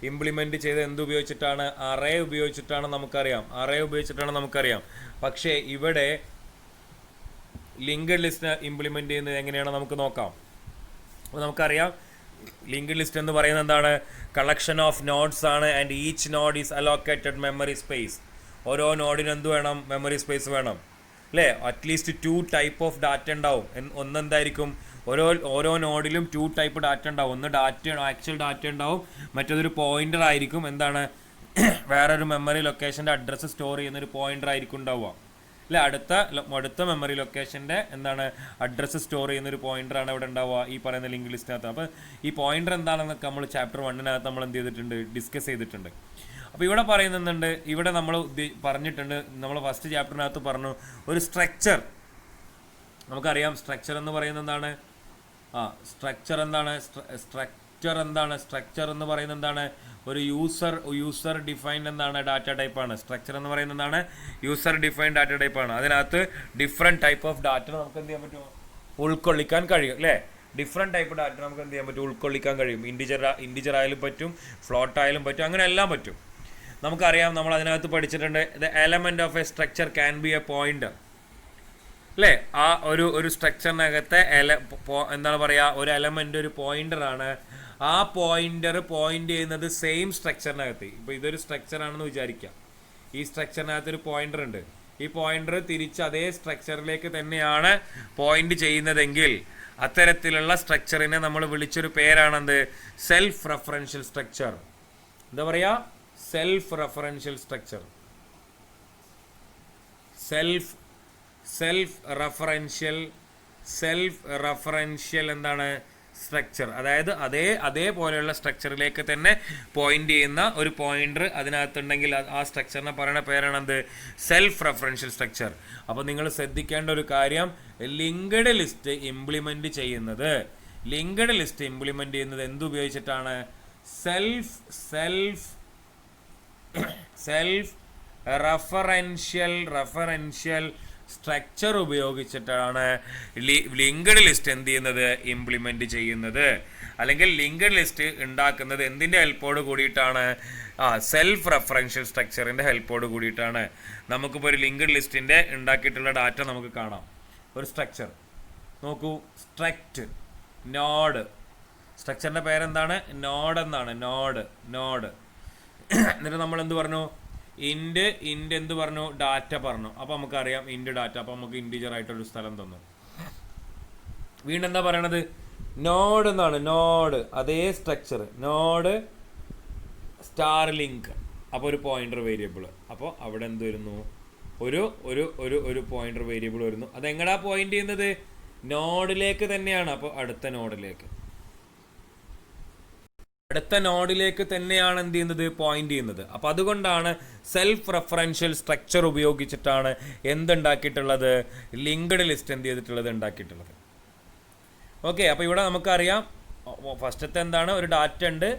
[SPEAKER 1] ഇംപ്ലിമെന്റ് ചെയ്ത് എന്തുപയോഗിച്ചിട്ടാണ് അറേ ഉപയോഗിച്ചിട്ടാണ് നമുക്കറിയാം. പക്ഷേ ഇവിടെ ലിങ്ക്ഡ് ലിസ്റ്റ് ഇംപ്ലിമെന്റ് ചെയ്യുന്നത് എങ്ങനെയാണ് നമുക്ക് നോക്കാം. അപ്പോൾ നമുക്കറിയാം ലിങ്ക്ഡ് ലിസ്റ്റ് എന്ന് പറയുന്നത് എന്താണ്, കളക്ഷൻ ഓഫ് നോഡ്സ് ആണ് and each node is allocated memory space. ഓരോ നോഡിന് എന്ത് വേണം, മെമ്മറി സ്പേസ് വേണം അല്ലേ. അറ്റ്ലീസ്റ്റ് 2 ടൈപ്പ് ഓഫ് ഡാറ്റ ഉണ്ടാവും. ഒന്നെന്തായിരിക്കും, ഓരോ നോഡിലും 2 ടൈപ്പ് ഡാറ്റ ഉണ്ടാവും. ഒന്ന് ആക്ച്വൽ ഡാറ്റ ഉണ്ടാവും, മറ്റേതൊരു പോയിന്റർ ആയിരിക്കും. എന്താണ്, വേറൊരു മെമ്മറി ലൊക്കേഷൻ്റെ അഡ്രസ്സ് സ്റ്റോർ ചെയ്യുന്നൊരു പോയിന്റർ ആയിരിക്കും ഉണ്ടാവുക അല്ലേ. അടുത്ത മെമ്മറി ലൊക്കേഷൻ്റെ എന്താണ് അഡ്രസ്സ് സ്റ്റോർ ചെയ്യുന്നൊരു പോയിന്ററാണ് ഇവിടെ ഉണ്ടാവുക ഈ പറയുന്ന ലിങ്ക് ലിസ്റ്റിനകത്ത്. അപ്പോൾ ഈ പോയിന്റർ എന്താണെന്നൊക്കെ നമ്മൾ ചാപ്റ്റർ 1 നമ്മൾ എന്ത് ചെയ്തിട്ടുണ്ട്, ഡിസ്കസ് ചെയ്തിട്ടുണ്ട്. അപ്പോൾ ഇവിടെ പറയുന്നുണ്ട്, ഇവിടെ നമ്മൾ പറഞ്ഞിട്ടുണ്ട്, നമ്മൾ ഫസ്റ്റ് ചാപ്റ്ററിനകത്ത് പറഞ്ഞു ഒരു സ്ട്രക്ചർ. നമുക്കറിയാം സ്ട്രക്ചർ എന്ന് പറയുന്നത് എന്താണ്, സ്ട്രക്ചർ എന്ന് പറയുന്നത് എന്താണ്, ഒരു യൂസർ ഡിഫൈൻഡ് എന്താണ് ഡാറ്റ ടൈപ്പാണ്. സ്ട്രക്ചർ എന്ന് പറയുന്നത് എന്താണ്, യൂസർ ഡിഫൈൻഡ് ഡാറ്റ ടൈപ്പാണ്. അതിനകത്ത് ഡിഫറെൻറ്റ് ടൈപ്പ് ഓഫ് ഡാറ്റ നമുക്ക് എന്ത് ചെയ്യാൻ പറ്റും, ഉൾക്കൊള്ളിക്കാൻ കഴിയും അല്ലേ. ഡിഫറെൻറ്റ് ടൈപ്പ് ഡാറ്റ നമുക്ക് എന്ത് ചെയ്യാൻ പറ്റും, ഉൾക്കൊള്ളിക്കാൻ കഴിയും. ഇൻഡിജർ ആയാലും പറ്റും, ഫ്ലോട്ട് ആയാലും പറ്റും, അങ്ങനെ എല്ലാം പറ്റും. നമുക്കറിയാം, നമ്മൾ അതിനകത്ത് പഠിച്ചിട്ടുണ്ട്, the element of A structure can be A pointer അല്ലേ. ആ ഒരു സ്ട്രക്ചറിനകത്തെ എന്താണ് പറയുക, ഒരു എലമെന്റ് ഒരു പോയിന്റർ ആണ്. ആ പോയിന്റർ പോയിന്റ് ചെയ്യുന്നത് സെയിം സ്ട്രക്ചറിനകത്ത്. ഇപ്പോൾ ഇതൊരു സ്ട്രക്ചർ ആണെന്ന് വിചാരിക്കാം. ഈ സ്ട്രക്ചറിനകത്ത് ഒരു പോയിന്റർ ഉണ്ട്. ഈ പോയിന്റർ തിരിച്ച് അതേ സ്ട്രക്ചറിലേക്ക് തന്നെയാണ് പോയിന്റ് ചെയ്യുന്നതെങ്കിൽ അത്തരത്തിലുള്ള സ്ട്രക്ചറിനെ നമ്മൾ വിളിച്ചൊരു പേരാണെന്ത്, സെൽഫ് റെഫറൻഷ്യൽ സ്ട്രക്ചർ. എന്താ പറയുക, self referential structure. Self referential എന്താണ് സ്ട്രക്ചർ. അതായത് അതേപോലെയുള്ള സ്ട്രക്ചറിലേക്ക് തന്നെ പോയിന്റ് ചെയ്യുന്ന ഒരു പോയിന്റർ അതിനകത്തുണ്ടെങ്കിൽ ആ സ്ട്രക്ചറിനെ പറയുന്ന പേരാണെന്ത്, സെൽഫ് റെഫറൻഷ്യൽ സ്ട്രക്ചർ. അപ്പോൾ നിങ്ങൾ ശ്രദ്ധിക്കേണ്ട ഒരു കാര്യം, ലിങ്ക്ഡ് ലിസ്റ്റ് ഇംപ്ലിമെന്റ് ചെയ്യുന്നത് എന്തുപയോഗിച്ചിട്ടാണ്, സെൽഫ് റെഫറൻഷ്യൽ സ്ട്രക്ചർ ഉപയോഗിച്ചിട്ടാണ് ലിങ്ക്ഡ് ലിസ്റ്റ് എന്ത് ചെയ്യുന്നത്, ഇംപ്ലിമെന്റ് ചെയ്യുന്നത്. അല്ലെങ്കിൽ ലിങ്ക്ഡ് ലിസ്റ്റ് ഉണ്ടാക്കുന്നത് എന്തിൻ്റെ ഹെൽപ്പോട് കൂടിയിട്ടാണ്, സെൽഫ് റെഫറൻഷ്യൽ സ്ട്രക്ചറിൻ്റെ ഹെൽപ്പോട് കൂടിയിട്ടാണ്. നമുക്കിപ്പോൾ ഒരു ലിങ്ക്ഡ് ലിസ്റ്റിൻ്റെ ഉണ്ടാക്കിയിട്ടുള്ള ഡാറ്റ നമുക്ക് കാണാം. ഒരു സ്ട്രക്ചർ നോക്കൂ, സ്ട്രക്റ്റ് നോഡ്. സ്ട്രക്ചറിൻ്റെ പേരെന്താണ്, നോഡ് എന്നാണ്. നോഡ് എന്നിട്ട് നമ്മൾ എന്ത് പറഞ്ഞു, ഇൻഡ് എന്ത് പറഞ്ഞു, ഡാറ്റ പറഞ്ഞു. അപ്പോൾ നമുക്കറിയാം ഇൻഡ് ഡാറ്റ. അപ്പോൾ നമുക്ക് ഇൻഡിജർ ആയിട്ടൊരു സ്ഥലം തന്നു. വീണ്ടും എന്താ പറയണത്, നോഡ് എന്നാണ്. നോഡ് അതേ സ്ട്രക്ചർ, നോഡ് സ്റ്റാർ ലിങ്ക്. അപ്പോൾ ഒരു പോയിന്റർ വേരിയബിൾ. അപ്പോൾ അവിടെ എന്ത് വരുന്നു, ഒരു പോയിന്റർ വേരിയബിൾ വരുന്നു. അതെങ്ങടാ പോയിന്റ് ചെയ്യുന്നത്, നോഡിലേക്ക് തന്നെയാണ്. അപ്പോൾ അടുത്ത നോഡിലേക്ക് തന്നെയാണ് എന്ത് ചെയ്യുന്നത്, പോയിന്റ് ചെയ്യുന്നത്. അപ്പോൾ അതുകൊണ്ടാണ് സെൽഫ് റെഫറൻഷ്യൽ സ്ട്രക്ചർ ഉപയോഗിച്ചിട്ടാണ് എന്തുണ്ടാക്കിയിട്ടുള്ളത്, ലിങ്ക്ഡ് ലിസ്റ്റ് എന്ത് ചെയ്തിട്ടുള്ളത്, ഉണ്ടാക്കിയിട്ടുള്ളത്. ഓക്കെ. അപ്പോൾ ഇവിടെ നമുക്കറിയാം ഫസ്റ്റത്തെ എന്താണ്, ഒരു ഡാറ്റ ഉണ്ട്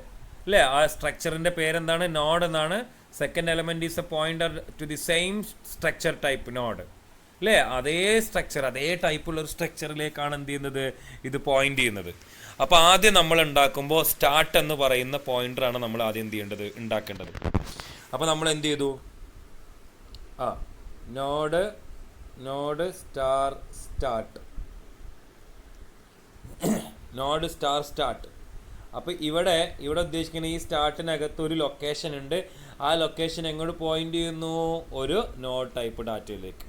[SPEAKER 1] അല്ലേ. ആ സ്ട്രക്ചറിൻ്റെ പേരെന്താണ്, നോഡ് എന്നാണ്. Second element is a pointer to the same structure type node അല്ലേ. അതേ സ്ട്രക്ചർ, അതേ ടൈപ്പുള്ള ഒരു സ്ട്രക്ചറിലേക്കാണ് എന്ത് ചെയ്യുന്നത്, ഇത് പോയിന്റ് ചെയ്യുന്നത്. അപ്പോൾ ആദ്യം നമ്മൾ ഉണ്ടാക്കുമ്പോൾ സ്റ്റാർട്ട് എന്ന് പറയുന്ന പോയിന്ററാണ് നമ്മൾ ആദ്യം എന്ത് ചെയ്യേണ്ടത്, ഉണ്ടാക്കേണ്ടത്. അപ്പോൾ നമ്മൾ എന്ത് ചെയ്തു, നോഡ് സ്റ്റാർട്ട്. അപ്പോൾ ഇവിടെ ഉദ്ദേശിക്കുന്ന ഈ സ്റ്റാർട്ടിനകത്ത് ഒരു ലൊക്കേഷൻ ഉണ്ട്. ആ ലൊക്കേഷൻ എങ്ങോട്ട് പോയിന്റ് ചെയ്യുന്നു, ഒരു നോഡ് ടൈപ്പ് ഡാറ്റയിലേക്ക്.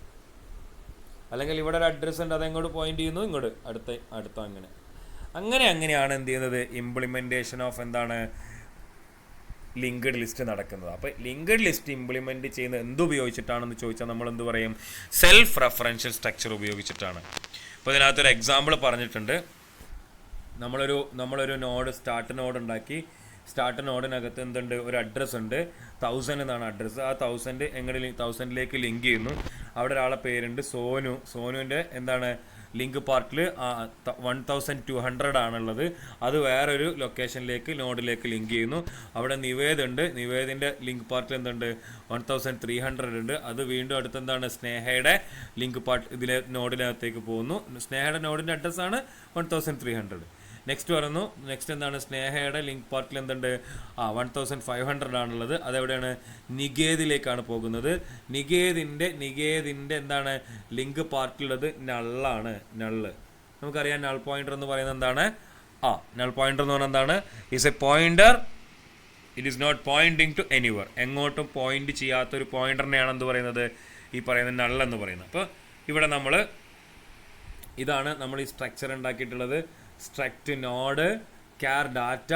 [SPEAKER 1] അല്ലെങ്കിൽ ഇവിടെ ഒരു അഡ്രസ്സ് ഉണ്ട്, അതെങ്ങോട്ട് പോയിന്റ് ചെയ്യുന്നു, ഇങ്ങോട്ട് അടുത്ത അങ്ങനെയാണ് എന്ത് ചെയ്യുന്നത്, ഇംപ്ലിമെൻറ്റേഷൻ ഓഫ് എന്താണ്, ലിങ്ക്ഡ് ലിസ്റ്റ് നടക്കുന്നത്. അപ്പോൾ ലിങ്ക്ഡ് ലിസ്റ്റ് ഇംപ്ലിമെൻറ്റ് ചെയ്യുന്നത് എന്തുപയോഗിച്ചിട്ടാണെന്ന് ചോദിച്ചാൽ നമ്മൾ എന്ത് പറയും, സെൽഫ് റെഫറൻഷ്യൽ സ്ട്രക്ചർ ഉപയോഗിച്ചിട്ടാണ്. അപ്പോൾ ഇതിനകത്തൊരു എക്സാമ്പിൾ പറഞ്ഞിട്ടുണ്ട്. നമ്മളൊരു സ്റ്റാർട്ട് നോഡ് ഉണ്ടാക്കി. സ്റ്റാർട്ട് നോഡിനകത്ത് എന്തുണ്ട്, ഒരു അഡ്രസ്സ് ഉണ്ട്, 1000 എന്നാണ് അഡ്രസ്സ്. ആ 1000 എങ്ങനെ 1000ലേക്ക് ലിങ്ക് ചെയ്യുന്നു. അവിടെ ഒരാളെ പേരുണ്ട് സോനു. സോനുവിൻ്റെ എന്താണ് ലിങ്ക് പാർട്ടിൽ 1200 ആണുള്ളത്. അത് വേറൊരു ലൊക്കേഷനിലേക്ക് നോഡിലേക്ക് ലിങ്ക് ചെയ്യുന്നു. അവിടെ നിവേദ് ഉണ്ട്. നിവേദിൻ്റെ ലിങ്ക് പാർട്ടിൽ എന്തുണ്ട്, 1300 ഉണ്ട്. അത് വീണ്ടും അടുത്തെന്താണ്, സ്നേഹയുടെ ലിങ്ക് പാർട്ട് ഇതിലെ നോഡിനകത്തേക്ക് പോകുന്നു. സ്നേഹയുടെ നോഡിൻ്റെ അഡ്രസ്സാണ് 1300. നെക്സ്റ്റ് പറയുന്നു, നെക്സ്റ്റ് എന്താണ്, സ്നേഹയുടെ ലിങ്ക് പാർട്ടിൽ എന്തുണ്ട്, 1500 ആണുള്ളത്. അതെവിടെയാണ്, നികേതിലേക്കാണ് പോകുന്നത്. നികേതിൻ്റെ എന്താണ് ലിങ്ക് പാർട്ടിലുള്ളത് നള്ളാണ്. നള്ള് നമുക്കറിയാം. നൾ പോയിന്റർ എന്ന് പറയുന്നത് എന്താണ്, നൾ പോയിന്റർ എന്ന് പറഞ്ഞാൽ എന്താണ്, is a pointer, it is not pointing to anywhere. എങ്ങോട്ടും പോയിന്റ് ചെയ്യാത്തൊരു പോയിന്ററിനെയാണ് എന്ത് പറയുന്നത്, ഈ പറയുന്നത് നള്ളെന്ന് പറയുന്നത്. അപ്പോൾ ഇവിടെ ഇതാണ് നമ്മൾ ഈ സ്ട്രക്ചർ ഉണ്ടാക്കിയിട്ടുള്ളത്. സ്ട്രക്റ്റ് നോഡ് ക്യാർ ഡാറ്റ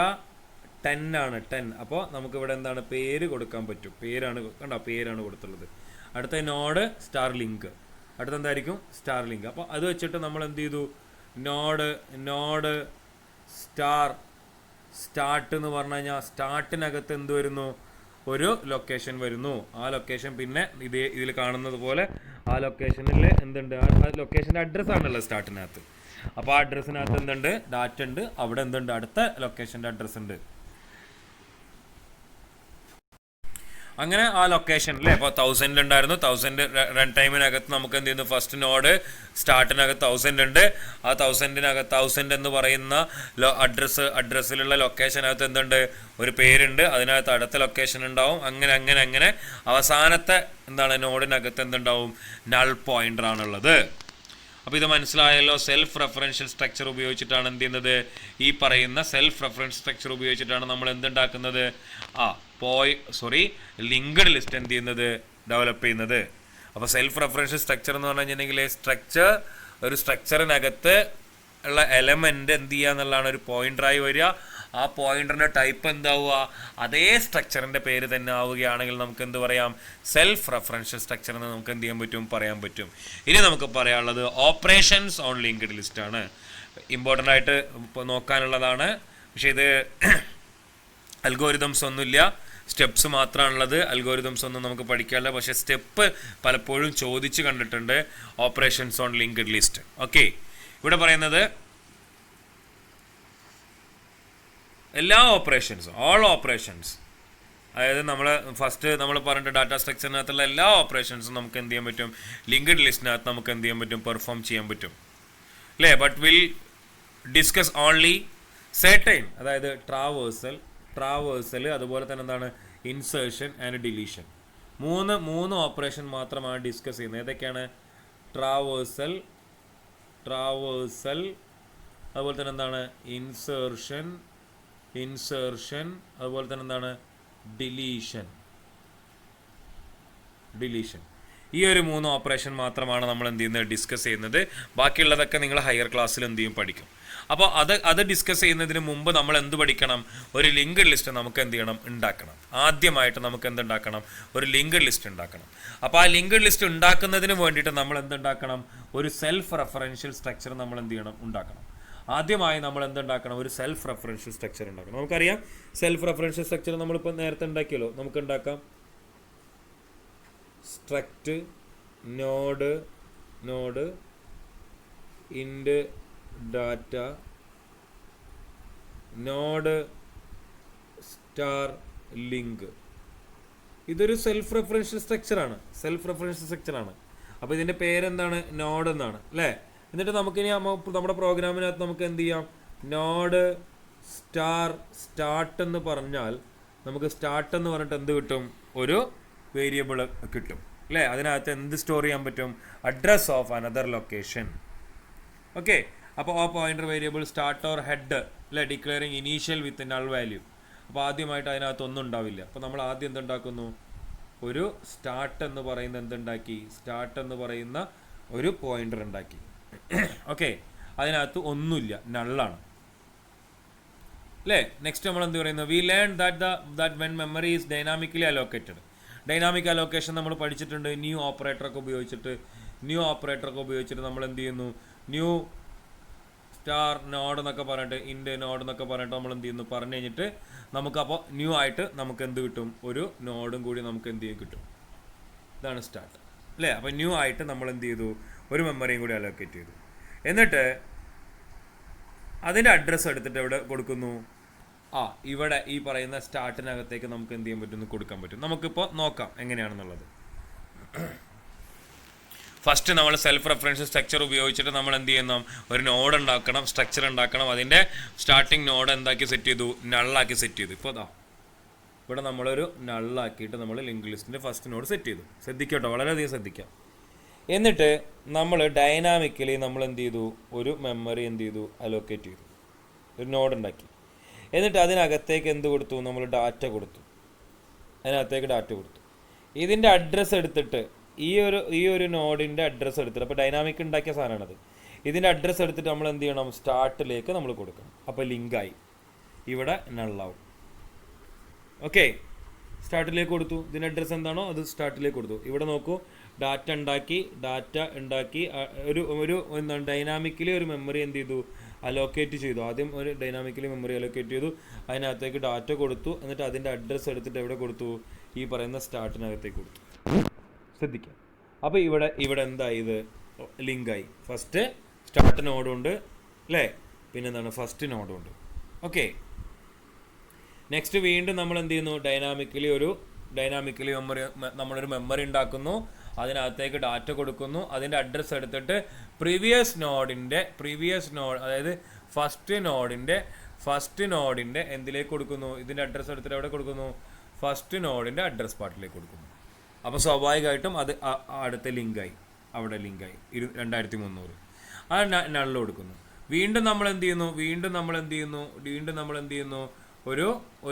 [SPEAKER 1] 10 ആണ് 10. അപ്പോൾ നമുക്കിവിടെ എന്താണ്, പേര് കൊടുക്കാൻ പറ്റും. പേരാണ് കണ്ടോ, പേരാണ് കൊടുത്തുള്ളത്. അടുത്ത നോഡ് സ്റ്റാർ ലിങ്ക്, അടുത്തെന്തായിരിക്കും, സ്റ്റാർ ലിങ്ക്. അപ്പോൾ അത് വെച്ചിട്ട് നമ്മൾ എന്ത് ചെയ്തു, നോഡ് സ്റ്റാർട്ട് എന്ന് പറഞ്ഞു കഴിഞ്ഞാൽ സ്റ്റാർട്ടിനകത്ത് എന്ത് വരുന്നു, ഒരു ലൊക്കേഷൻ വരുന്നു. ആ ലൊക്കേഷൻ പിന്നെ ഇതിൽ കാണുന്നത് പോലെ ആ ലൊക്കേഷനിൽ എന്തുണ്ട്, ആ ലൊക്കേഷൻ്റെ അഡ്രസ്സാണുള്ളത് സ്റ്റാർട്ടിനകത്ത്. അപ്പോൾ ആ അഡ്രസ്സിനകത്ത് എന്തുണ്ട്, ഡാറ്റ ഉണ്ട്. അവിടെ എന്തുണ്ട്, അടുത്ത ലൊക്കേഷൻ്റെ അഡ്രസ്സ് ഉണ്ട്. അങ്ങനെ ആ ലൊക്കേഷനിൽ ഇപ്പോൾ 1000 ഉണ്ടായിരുന്നു. 1000 റൺ ടൈമിനകത്ത് നമുക്ക് എന്ത് ചെയ്യുന്നു, ഫസ്റ്റ് നോഡ് സ്റ്റാർട്ടിനകത്ത് 1000 ഉണ്ട്. ആ 1000 എന്ന് പറയുന്ന അഡ്രസ്സിലുള്ള ലൊക്കേഷനകത്ത് എന്തുണ്ട്, ഒരു പേരുണ്ട്. അതിനകത്ത് അടുത്ത ലൊക്കേഷൻ ഉണ്ടാവും. അങ്ങനെ അവസാനത്തെ എന്താണ് നോഡിനകത്ത് എന്തുണ്ടാവും, നൾ പോയിന്റർ ആണുള്ളത്. അപ്പോൾ ഇത് മനസ്സിലായല്ലോ. സെൽഫ് റെഫറൻഷ്യൽ സ്ട്രക്ചർ ഉപയോഗിച്ചിട്ടാണ് എന്ത് ചെയ്യുന്നത്, ഈ പറയുന്ന സെൽഫ് റെഫറൻസ് സ്ട്രക്ചർ ഉപയോഗിച്ചിട്ടാണ് നമ്മൾ എന്തുണ്ടാക്കുന്നത്, ലിങ്ക്ഡ് ലിസ്റ്റ് എന്ത് ചെയ്യുന്നത്, ഡെവലപ്പ് ചെയ്യുന്നത്. അപ്പോൾ സെൽഫ് റെഫറൻഷ്യൽ സ്ട്രക്ചർ എന്ന് പറഞ്ഞു കഴിഞ്ഞിട്ടുണ്ടെങ്കിൽ ഒരു സ്ട്രക്ചറിനകത്ത് ഉള്ള എലമെൻ്റ് എന്ത് ചെയ്യുക എന്നുള്ളതാണ്, ഒരു പോയിന്ററായി വരിക. ആ പോയിന്ററിൻ്റെ ടൈപ്പ് എന്താവുക, അതേ സ്ട്രക്ചറിൻ്റെ പേര് തന്നെ ആവുകയാണെങ്കിൽ നമുക്ക് എന്ത് പറയാം, സെൽഫ് റെഫറൻഷ്യൽ സ്ട്രക്ചർ എന്ന് നമുക്ക് എന്ത് ചെയ്യാൻ പറ്റും, പറയാൻ പറ്റും. ഇനി നമുക്ക് പറയാനുള്ളത് ഓപ്പറേഷൻസ് ഓൺ ലിങ്ക്ഡ് ലിസ്റ്റ് ആണ്. ഇമ്പോർട്ടൻ്റ് ആയിട്ട് ഇപ്പോൾ നോക്കാനുള്ളതാണ്. പക്ഷേ ഇത് അൽഗോരിതംസ് ഒന്നുമില്ല, സ്റ്റെപ്സ് മാത്രമാണുള്ളത്. അൽഗോരിതംസ് ഒന്നും നമുക്ക് പഠിക്കാനില്ല. പക്ഷേ സ്റ്റെപ്പ് പലപ്പോഴും ചോദിച്ച് കണ്ടിട്ടുണ്ട്, operations on linked list. Okay, ഇവിടെ പറയുന്നത് എല്ലാ ഓപ്പറേഷൻസും, ഓൾ ഓപ്പറേഷൻസ്, അതായത് നമ്മൾ പറഞ്ഞിട്ട് ഡാറ്റ സ്ട്രക്ചറിനകത്തുള്ള എല്ലാ ഓപ്പറേഷൻസും നമുക്ക് എന്ത് ചെയ്യാൻ പറ്റും, ലിങ്ക്ഡ് ലിസ്റ്റിനകത്ത് നമുക്ക് എന്ത് ചെയ്യാൻ പറ്റും, പെർഫോം ചെയ്യാൻ പറ്റും അല്ലേ. But will discuss only certain, അതായത് ട്രാവേഴ്സൽ അതുപോലെ തന്നെ എന്താണ്, ഇൻസേർഷൻ ആൻഡ് ഡിലീഷൻ. മൂന്ന് ഓപ്പറേഷൻ മാത്രമാണ് ഡിസ്കസ് ചെയ്യുന്നത്. ഏതൊക്കെയാണ്, ട്രാവേഴ്സൽ അതുപോലെ തന്നെ എന്താണ്, ഇൻസേർഷൻ അതുപോലെ തന്നെ എന്താണ്, ഡിലീഷൻ. ഈ ഒരു 3 ഓപ്പറേഷൻ മാത്രമാണ് നമ്മൾ എന്ത് ചെയ്യുന്നത്, ഡിസ്കസ് ചെയ്യുന്നത്. ബാക്കിയുള്ളതൊക്കെ നിങ്ങൾ ഹയർ ക്ലാസ്സിൽ എന്ത് ചെയ്യും, പഠിക്കും. അപ്പോൾ അത് ഡിസ്കസ് ചെയ്യുന്നതിന് മുമ്പ് നമ്മൾ എന്ത് പഠിക്കണം, ഒരു ലിങ്ക്ഡ് ലിസ്റ്റ് നമുക്ക് എന്ത് ചെയ്യണം, ഉണ്ടാക്കണം. ആദ്യമായിട്ട് നമുക്ക് എന്തുണ്ടാക്കണം, ഒരു ലിങ്ക്ഡ് ലിസ്റ്റ് ഉണ്ടാക്കണം. അപ്പോൾ ആ ലിങ്ക്ഡ് ലിസ്റ്റ് ഉണ്ടാക്കുന്നതിന് വേണ്ടിയിട്ട് നമ്മൾ എന്തുണ്ടാക്കണം, ഒരു സെൽഫ് റെഫറൻഷ്യൽ സ്ട്രക്ചർ നമ്മൾ എന്ത് ചെയ്യണം, ഉണ്ടാക്കണം. ആദ്യമായി നമ്മൾ എന്തുണ്ടാക്കണം, ഒരു സെൽഫ് റെഫറൻഷ്യൽ സ്ട്രക്ചർ ഉണ്ടാക്കണം. നമുക്കറിയാം സെൽഫ് റെഫറൻഷ്യൽ സ്ട്രക്ചർ നമ്മളിപ്പോൾ നേരത്തെ ഉണ്ടാക്കിയല്ലോ. നമുക്ക് ഉണ്ടാക്കാം സ്ട്രക്റ്റ് നോഡ് ഇൻഡ് ഡാറ്റ നോഡ് സ്റ്റാർ ലിങ്ക്. ഇതൊരു സെൽഫ് റെഫറൻഷ്യൽ സ്ട്രക്ചറാണ്. അപ്പോൾ ഇതിൻ്റെ പേരെന്താണ്, നോഡ് എന്നാണ് അല്ലേ. എന്നിട്ട് നമുക്കിനി നമ്മുടെ പ്രോഗ്രാമിനകത്ത് നമുക്ക് എന്ത് ചെയ്യാം, നോഡ് സ്റ്റാർട്ട് എന്ന് പറഞ്ഞാൽ നമുക്ക് സ്റ്റാർട്ട് എന്ന് പറഞ്ഞിട്ട് എന്ത് കിട്ടും, ഒരു വേരിയബിൾ കിട്ടും അല്ലേ. അതിനകത്ത് എന്ത് സ്റ്റോർ ചെയ്യാൻ പറ്റും, address of another location. Okay, അപ്പോൾ ആ pointer variable start or head അല്ലേ, ഡിക്ലെയറിങ് ഇനീഷ്യൽ വിത്ത് നൾ വാല്യൂ. അപ്പോൾ ആദ്യമായിട്ട് അതിനകത്ത് ഒന്നും ഉണ്ടാവില്ല. അപ്പോൾ നമ്മൾ ആദ്യം എന്തുണ്ടാക്കുന്നു, ഒരു സ്റ്റാർട്ട് എന്ന് പറയുന്ന ഒരു പോയിന്റർ ഉണ്ടാക്കി. ഓക്കെ, അതിനകത്ത് ഒന്നുമില്ല, നള്ളാണ് അല്ലേ. നെക്സ്റ്റ് നമ്മൾ എന്ത് പറയുന്നത്, we learn that when memory is dynamically allocated. Dynamic allocation നമ്മൾ പഠിച്ചിട്ടുണ്ട്. ന്യൂ ഓപ്പറേറ്ററൊക്കെ ഉപയോഗിച്ചിട്ട് നമ്മൾ എന്ത് ചെയ്യുന്നു, ന്യൂ സ്റ്റാർ നോഡ് എന്നൊക്കെ പറഞ്ഞിട്ട് ഇൻഡ് നോഡ് എന്നൊക്കെ പറഞ്ഞിട്ട് നമ്മൾ എന്ത് ചെയ്യുന്നു പറഞ്ഞു കഴിഞ്ഞിട്ട് നമുക്കപ്പോൾ ന്യൂ ആയിട്ട് നമുക്ക് എന്ത് കിട്ടും, ഒരു നോഡും കൂടി നമുക്ക് എന്ത് ചെയ്യും കിട്ടും. ഇതാണ് സ്റ്റാർട്ട് അല്ലേ. അപ്പോൾ ന്യൂ ആയിട്ട് നമ്മൾ എന്ത് ചെയ്തു, ഒരു മെമ്മറിയും കൂടി അലോക്കേറ്റ് ചെയ്തു. എന്നിട്ട് അതിൻ്റെ അഡ്രസ്സ് എടുത്തിട്ട് എവിടെ കൊടുക്കുന്നു, ഇവിടെ ഈ പറയുന്ന സ്റ്റാർട്ടിനകത്തേക്ക് നമുക്ക് എന്ത് ചെയ്യാൻ പറ്റും, കൊടുക്കാൻ പറ്റും. നമുക്കിപ്പോൾ നോക്കാം എങ്ങനെയാണെന്നുള്ളത്. ഫസ്റ്റ് നമ്മൾ സെൽഫ് റെഫറൻസ് സ്ട്രക്ചർ ഉപയോഗിച്ചിട്ട് നമ്മൾ എന്ത് ചെയ്യണം, ഒരു നോഡ് ഉണ്ടാക്കണം, സ്ട്രക്ചർ ഉണ്ടാക്കണം. അതിൻ്റെ സ്റ്റാർട്ടിങ് നോഡ് എന്താക്കി സെറ്റ് ചെയ്തു, നള്ളാക്കി സെറ്റ് ചെയ്തു. ഇപ്പോൾ ഇവിടെ നമ്മളൊരു നള്ളാക്കിയിട്ട് നമ്മൾ ലിങ്ക് ലിസ്റ്റിൻ്റെ ഫസ്റ്റ് നോഡ് സെറ്റ് ചെയ്തു. ശ്രദ്ധിക്കട്ടോ, വളരെയധികം ശ്രദ്ധിക്കാം. എന്നിട്ട് നമ്മൾ ഡൈനാമിക്കലി നമ്മൾ എന്ത് ചെയ്തു, ഒരു മെമ്മറി എന്ത് ചെയ്തു, അലോക്കേറ്റ് ചെയ്തു, ഒരു നോഡ് ഉണ്ടാക്കി. എന്നിട്ട് അതിനകത്തേക്ക് എന്ത് കൊടുത്തു, നമ്മൾ ഡാറ്റ കൊടുത്തു. അതിനകത്തേക്ക് ഡാറ്റ കൊടുത്തു. ഇതിൻ്റെ അഡ്രസ്സ് എടുത്തിട്ട് ഈ ഒരു നോഡിൻ്റെ അഡ്രസ്സ് എടുത്തിട്ട്, അപ്പോൾ ഡൈനാമിക് ഉണ്ടാക്കിയ സാധനമാണത്. ഇതിൻ്റെ അഡ്രസ്സ് എടുത്തിട്ട് നമ്മൾ എന്ത് ചെയ്യണം, സ്റ്റാർട്ടിലേക്ക് നമ്മൾ കൊടുക്കണം. അപ്പോൾ ലിങ്കായി, ഇവിടെ നള്ളാവും. ഓക്കെ, സ്റ്റാർട്ടിലേക്ക് കൊടുത്തു. ഇതിൻ്റെ അഡ്രസ്സ് എന്താണോ അത് സ്റ്റാർട്ടിലേക്ക് കൊടുത്തു. ഇവിടെ നോക്കൂ, ഡാറ്റ ഉണ്ടാക്കി ഒരു എന്താണ് ഡൈനാമിക്കലി ഒരു മെമ്മറി എന്ത് ചെയ്തു, അലോക്കേറ്റ് ചെയ്തു. ആദ്യം ഒരു ഡൈനാമിക്കലി മെമ്മറി അലോക്കേറ്റ് ചെയ്തു, അതിനകത്തേക്ക് ഡാറ്റ കൊടുത്തു. എന്നിട്ട് അതിൻ്റെ അഡ്രസ്സ് എടുത്തിട്ട് എവിടെ കൊടുത്തു, ഈ പറയുന്ന സ്റ്റാർട്ടിനകത്തേക്ക് കൊടുത്തു. ശ്രദ്ധിക്കാം. അപ്പോൾ ഇവിടെ എന്തായി, ഇത് ലിങ്കായി. ഫസ്റ്റ് സ്റ്റാർട്ട് നോഡുണ്ട് അല്ലേ, പിന്നെന്താണ് ഫസ്റ്റ് നോഡുണ്ട്. ഓക്കെ, നെക്സ്റ്റ് വീണ്ടും നമ്മൾ എന്ത് ചെയ്യുന്നു, ഡൈനാമിക്കലി നമ്മളൊരു മെമ്മറി ഉണ്ടാക്കുന്നു. അതിനകത്തേക്ക് ഡാറ്റ കൊടുക്കുന്നു. അതിൻ്റെ അഡ്രസ്സ് എടുത്തിട്ട് പ്രീവിയസ് നോഡ് അതായത് ഫസ്റ്റ് നോഡിൻ്റെ എന്തിലേക്ക് കൊടുക്കുന്നു, ഇതിൻ്റെ അഡ്രസ്സ് എടുത്തിട്ട് എവിടെ കൊടുക്കുന്നു, ഫസ്റ്റ് നോഡിൻ്റെ അഡ്രസ് പാർട്ടിലേക്ക് കൊടുക്കുന്നു. അപ്പോൾ സ്വാഭാവികമായിട്ടും അത് അടുത്ത ലിങ്കായി, അവിടെ ലിങ്കായി 2300. അത് നള്ള് കൊടുക്കുന്നു. വീണ്ടും നമ്മൾ എന്ത് ചെയ്യുന്നു, ഒരു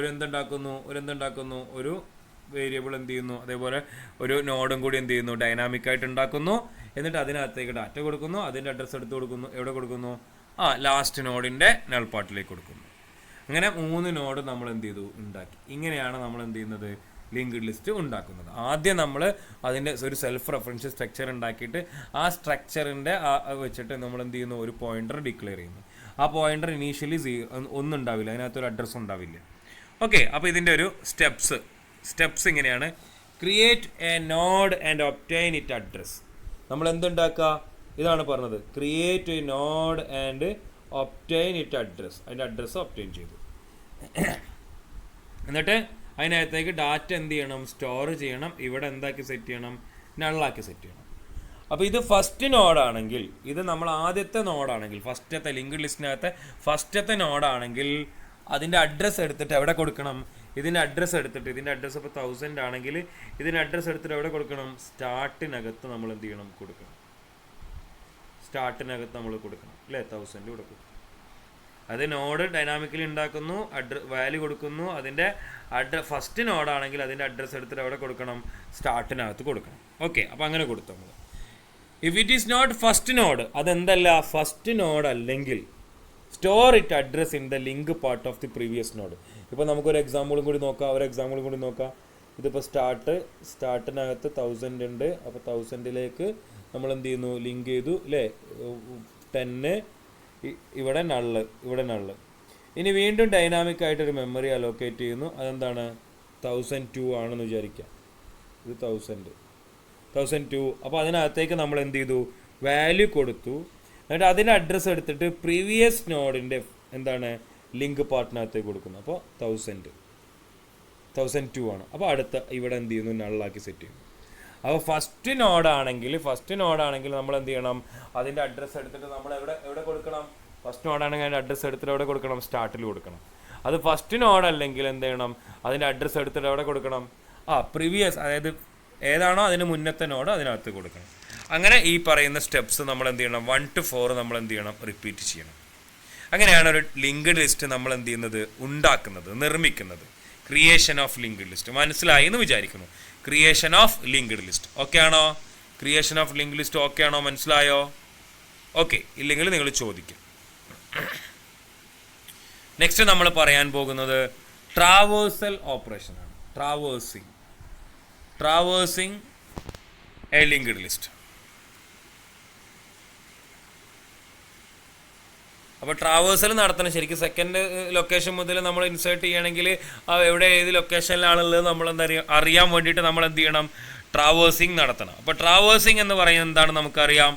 [SPEAKER 1] എന്തുണ്ടാക്കുന്നു, ഒരു വേരിയബിൾ എന്ത് ചെയ്യുന്നു, അതേപോലെ ഒരു നോഡും കൂടി എന്ത് ചെയ്യുന്നു, ഡൈനാമിക്കായിട്ട് ഉണ്ടാക്കുന്നു. എന്നിട്ട് അതിനകത്തേക്ക് ഡാറ്റ കൊടുക്കുന്നു. അതിൻ്റെ അഡ്രസ്സ് എടുത്ത് കൊടുക്കുന്നു. എവിടെ കൊടുക്കുന്നു, ലാസ്റ്റ് നോഡിൻ്റെ നൾ പാർട്ടിലേക്ക് കൊടുക്കുന്നു. അങ്ങനെ 3 നോഡ് നമ്മൾ എന്ത് ചെയ്തു, ഉണ്ടാക്കി. ഇങ്ങനെയാണ് നമ്മൾ എന്ത് ചെയ്യുന്നത്, ലിങ്ക്ഡ് ലിസ്റ്റ് ഉണ്ടാക്കുന്നത്. ആദ്യം നമ്മൾ അതിൻ്റെ ഒരു സെൽഫ് റെഫറൻസ് സ്ട്രക്ചർ ഉണ്ടാക്കിയിട്ട് ആ സ്ട്രക്ചറിൻ്റെ വെച്ചിട്ട് നമ്മൾ എന്ത് ചെയ്യുന്നു, ഒരു പോയിന്റർ ഡിക്ലെയർ ചെയ്യുന്നു. ആ പോയിന്റർ ഇനീഷ്യലി ഒന്നും ഉണ്ടാവില്ല, അതിനകത്തൊരു അഡ്രസ്സ് ഉണ്ടാവില്ല. ഓക്കെ, അപ്പോൾ ഇതിൻ്റെ ഒരു സ്റ്റെപ്സ് ഇങ്ങനെയാണ്. Create A node and obtain it address. നമ്മൾ എന്തുണ്ടാക്കുക, ഇതാണ് പറഞ്ഞത്, create A node and obtain it address. അതിൻ്റെ അഡ്രസ്സ് ഒബ്റ്റൈൻ ചെയ്തു. എന്നിട്ട് അതിനകത്തേക്ക് ഡാറ്റ എന്ത് ചെയ്യണം, സ്റ്റോർ ചെയ്യണം. ഇവിടെ എന്താക്കി സെറ്റ് ചെയ്യണം, നള്ളാക്കി സെറ്റ് ചെയ്യണം. അപ്പോൾ ഇത് ഫസ്റ്റ് നോഡാണെങ്കിൽ, ഇത് നമ്മൾ ആദ്യത്തെ നോഡാണെങ്കിൽ, ഫസ്റ്റത്തെ ലിങ്ക്ഡ് ലിസ്റ്റിനകത്തെ ഫസ്റ്റത്തെ നോഡാണെങ്കിൽ അതിൻ്റെ അഡ്രസ്സ് എടുത്തിട്ട് എവിടെ കൊടുക്കണം, ഇതിൻ്റെ അഡ്രസ്സ് ഇപ്പോൾ 1000 ആണെങ്കിൽ ഇതിൻ്റെ അഡ്രസ്സ് എടുത്തിട്ട് എവിടെ കൊടുക്കണം, സ്റ്റാർട്ടിനകത്ത് നമ്മൾ എന്ത് ചെയ്യണം, കൊടുക്കണം. സ്റ്റാർട്ടിനകത്ത് നമ്മൾ കൊടുക്കണം അല്ലേ, 1000 ഇവിടെ കൊടുക്കും. അത് നോഡ് ഡൈനാമിക്കലി ഉണ്ടാക്കുന്നു, വാല്യൂ കൊടുക്കുന്നു. അതിൻ്റെ ഫസ്റ്റ് നോഡാണെങ്കിൽ അതിൻ്റെ അഡ്രസ്സ് എടുത്തിട്ട് എവിടെ കൊടുക്കണം, സ്റ്റാർട്ടിനകത്ത് കൊടുക്കണം. ഓക്കെ, അപ്പോൾ അങ്ങനെ കൊടുത്തു നമ്മൾ. If it is not first node, അതെന്തല്ല ഫസ്റ്റ് നോഡ് അല്ലെങ്കിൽ store it address in the link part of the previous node. ഇപ്പോൾ നമുക്കൊരു എക്സാമ്പിളും കൂടി നോക്കാം. ഇതിപ്പോൾ സ്റ്റാർട്ടിനകത്ത് 1000 ഉണ്ട്. അപ്പോൾ 1000ലേക്ക് നമ്മൾ എന്ത് ചെയ്യുന്നു, ലിങ്ക് ചെയ്തു അല്ലേ, 10 ഇവിടെ നള്ള്. ഇനി വീണ്ടും ഡൈനാമിക് ആയിട്ടൊരു മെമ്മറി അലോക്കേറ്റ് ചെയ്യുന്നു. അതെന്താണ്, 1002 ആണെന്ന് വിചാരിക്കാം. ഇത് 1002. അപ്പോൾ അതിനകത്തേക്ക് നമ്മൾ എന്ത് ചെയ്തു, വാല്യൂ കൊടുത്തു. എന്നിട്ട് അതിൻ്റെ അഡ്രസ്സ് എടുത്തിട്ട് പ്രീവിയസ് നോഡിൻ്റെ എന്താണ് ലിങ്ക് പാർട്ടിനകത്തേക്ക് കൊടുക്കുന്നു. അപ്പോൾ 1002 ആണ്. അപ്പോൾ അടുത്ത ഇവിടെ എന്ത് ചെയ്യുന്നു, നള്ളാക്കി സെറ്റ് ചെയ്യുന്നു. അപ്പോൾ ഫസ്റ്റ് നോഡാണെങ്കിൽ നമ്മൾ എന്ത് ചെയ്യണം, അതിൻ്റെ അഡ്രസ്സ് എടുത്തിട്ട് നമ്മൾ എവിടെ കൊടുക്കണം, ഫസ്റ്റ് നോഡാണെങ്കിൽ അതിൻ്റെ അഡ്രസ്സ് എടുത്തിട്ട് എവിടെ കൊടുക്കണം, സ്റ്റാർട്ടിൽ കൊടുക്കണം. അത് ഫസ്റ്റ് നോഡല്ലെങ്കിൽ എന്ത് ചെയ്യണം, അതിൻ്റെ അഡ്രസ്സ് എടുത്തിട്ട് എവിടെ കൊടുക്കണം, പ്രീവിയസ് അതായത് ഏതാണോ അതിന് മുന്നത്തെ നോഡ് അതിനകത്ത് കൊടുക്കണം. അങ്ങനെ ഈ പറയുന്ന സ്റ്റെപ്സ് നമ്മൾ എന്ത് ചെയ്യണം, 1 to 4 നമ്മൾ എന്ത് ചെയ്യണം, റിപ്പീറ്റ് ചെയ്യണം. അങ്ങനെയാണ് ഒരു ലിങ്ക്ഡ് ലിസ്റ്റ് നമ്മൾ എന്ത് ചെയ്യുന്നത്, നിർമ്മിക്കുന്നത്. ക്രിയേഷൻ ഓഫ് ലിങ്ക്ഡ് ലിസ്റ്റ് മനസ്സിലായി എന്ന് വിചാരിക്കുന്നു. Creation of linked list okay ആണോ? മനസ്സിലായോ? ഓക്കെ, ഇല്ലെങ്കിൽ നിങ്ങൾ ചോദിക്കും. നെക്സ്റ്റ് നമ്മൾ പറയാൻ പോകുന്നത് ട്രാവേഴ്സൽ ഓപ്പറേഷൻ ആണ്. Traversing A linked list. അപ്പോൾ ട്രാവേഴ്സൽ നടത്തണം. ശരിക്കും സെക്കൻഡ് ലൊക്കേഷൻ മുതൽ നമ്മൾ ഇൻസേർട്ട് ചെയ്യണമെങ്കിൽ എവിടെ ഏത് ലൊക്കേഷനിലാണുള്ളത് നമ്മൾ അറിയാൻ വേണ്ടിയിട്ട് നമ്മൾ എന്ത് ചെയ്യണം, ട്രാവേഴ്സിങ് നടത്തണം. അപ്പോൾ ട്രാവേഴ്സിങ് എന്ന് പറയുന്നത് എന്താണ് നമുക്കറിയാം.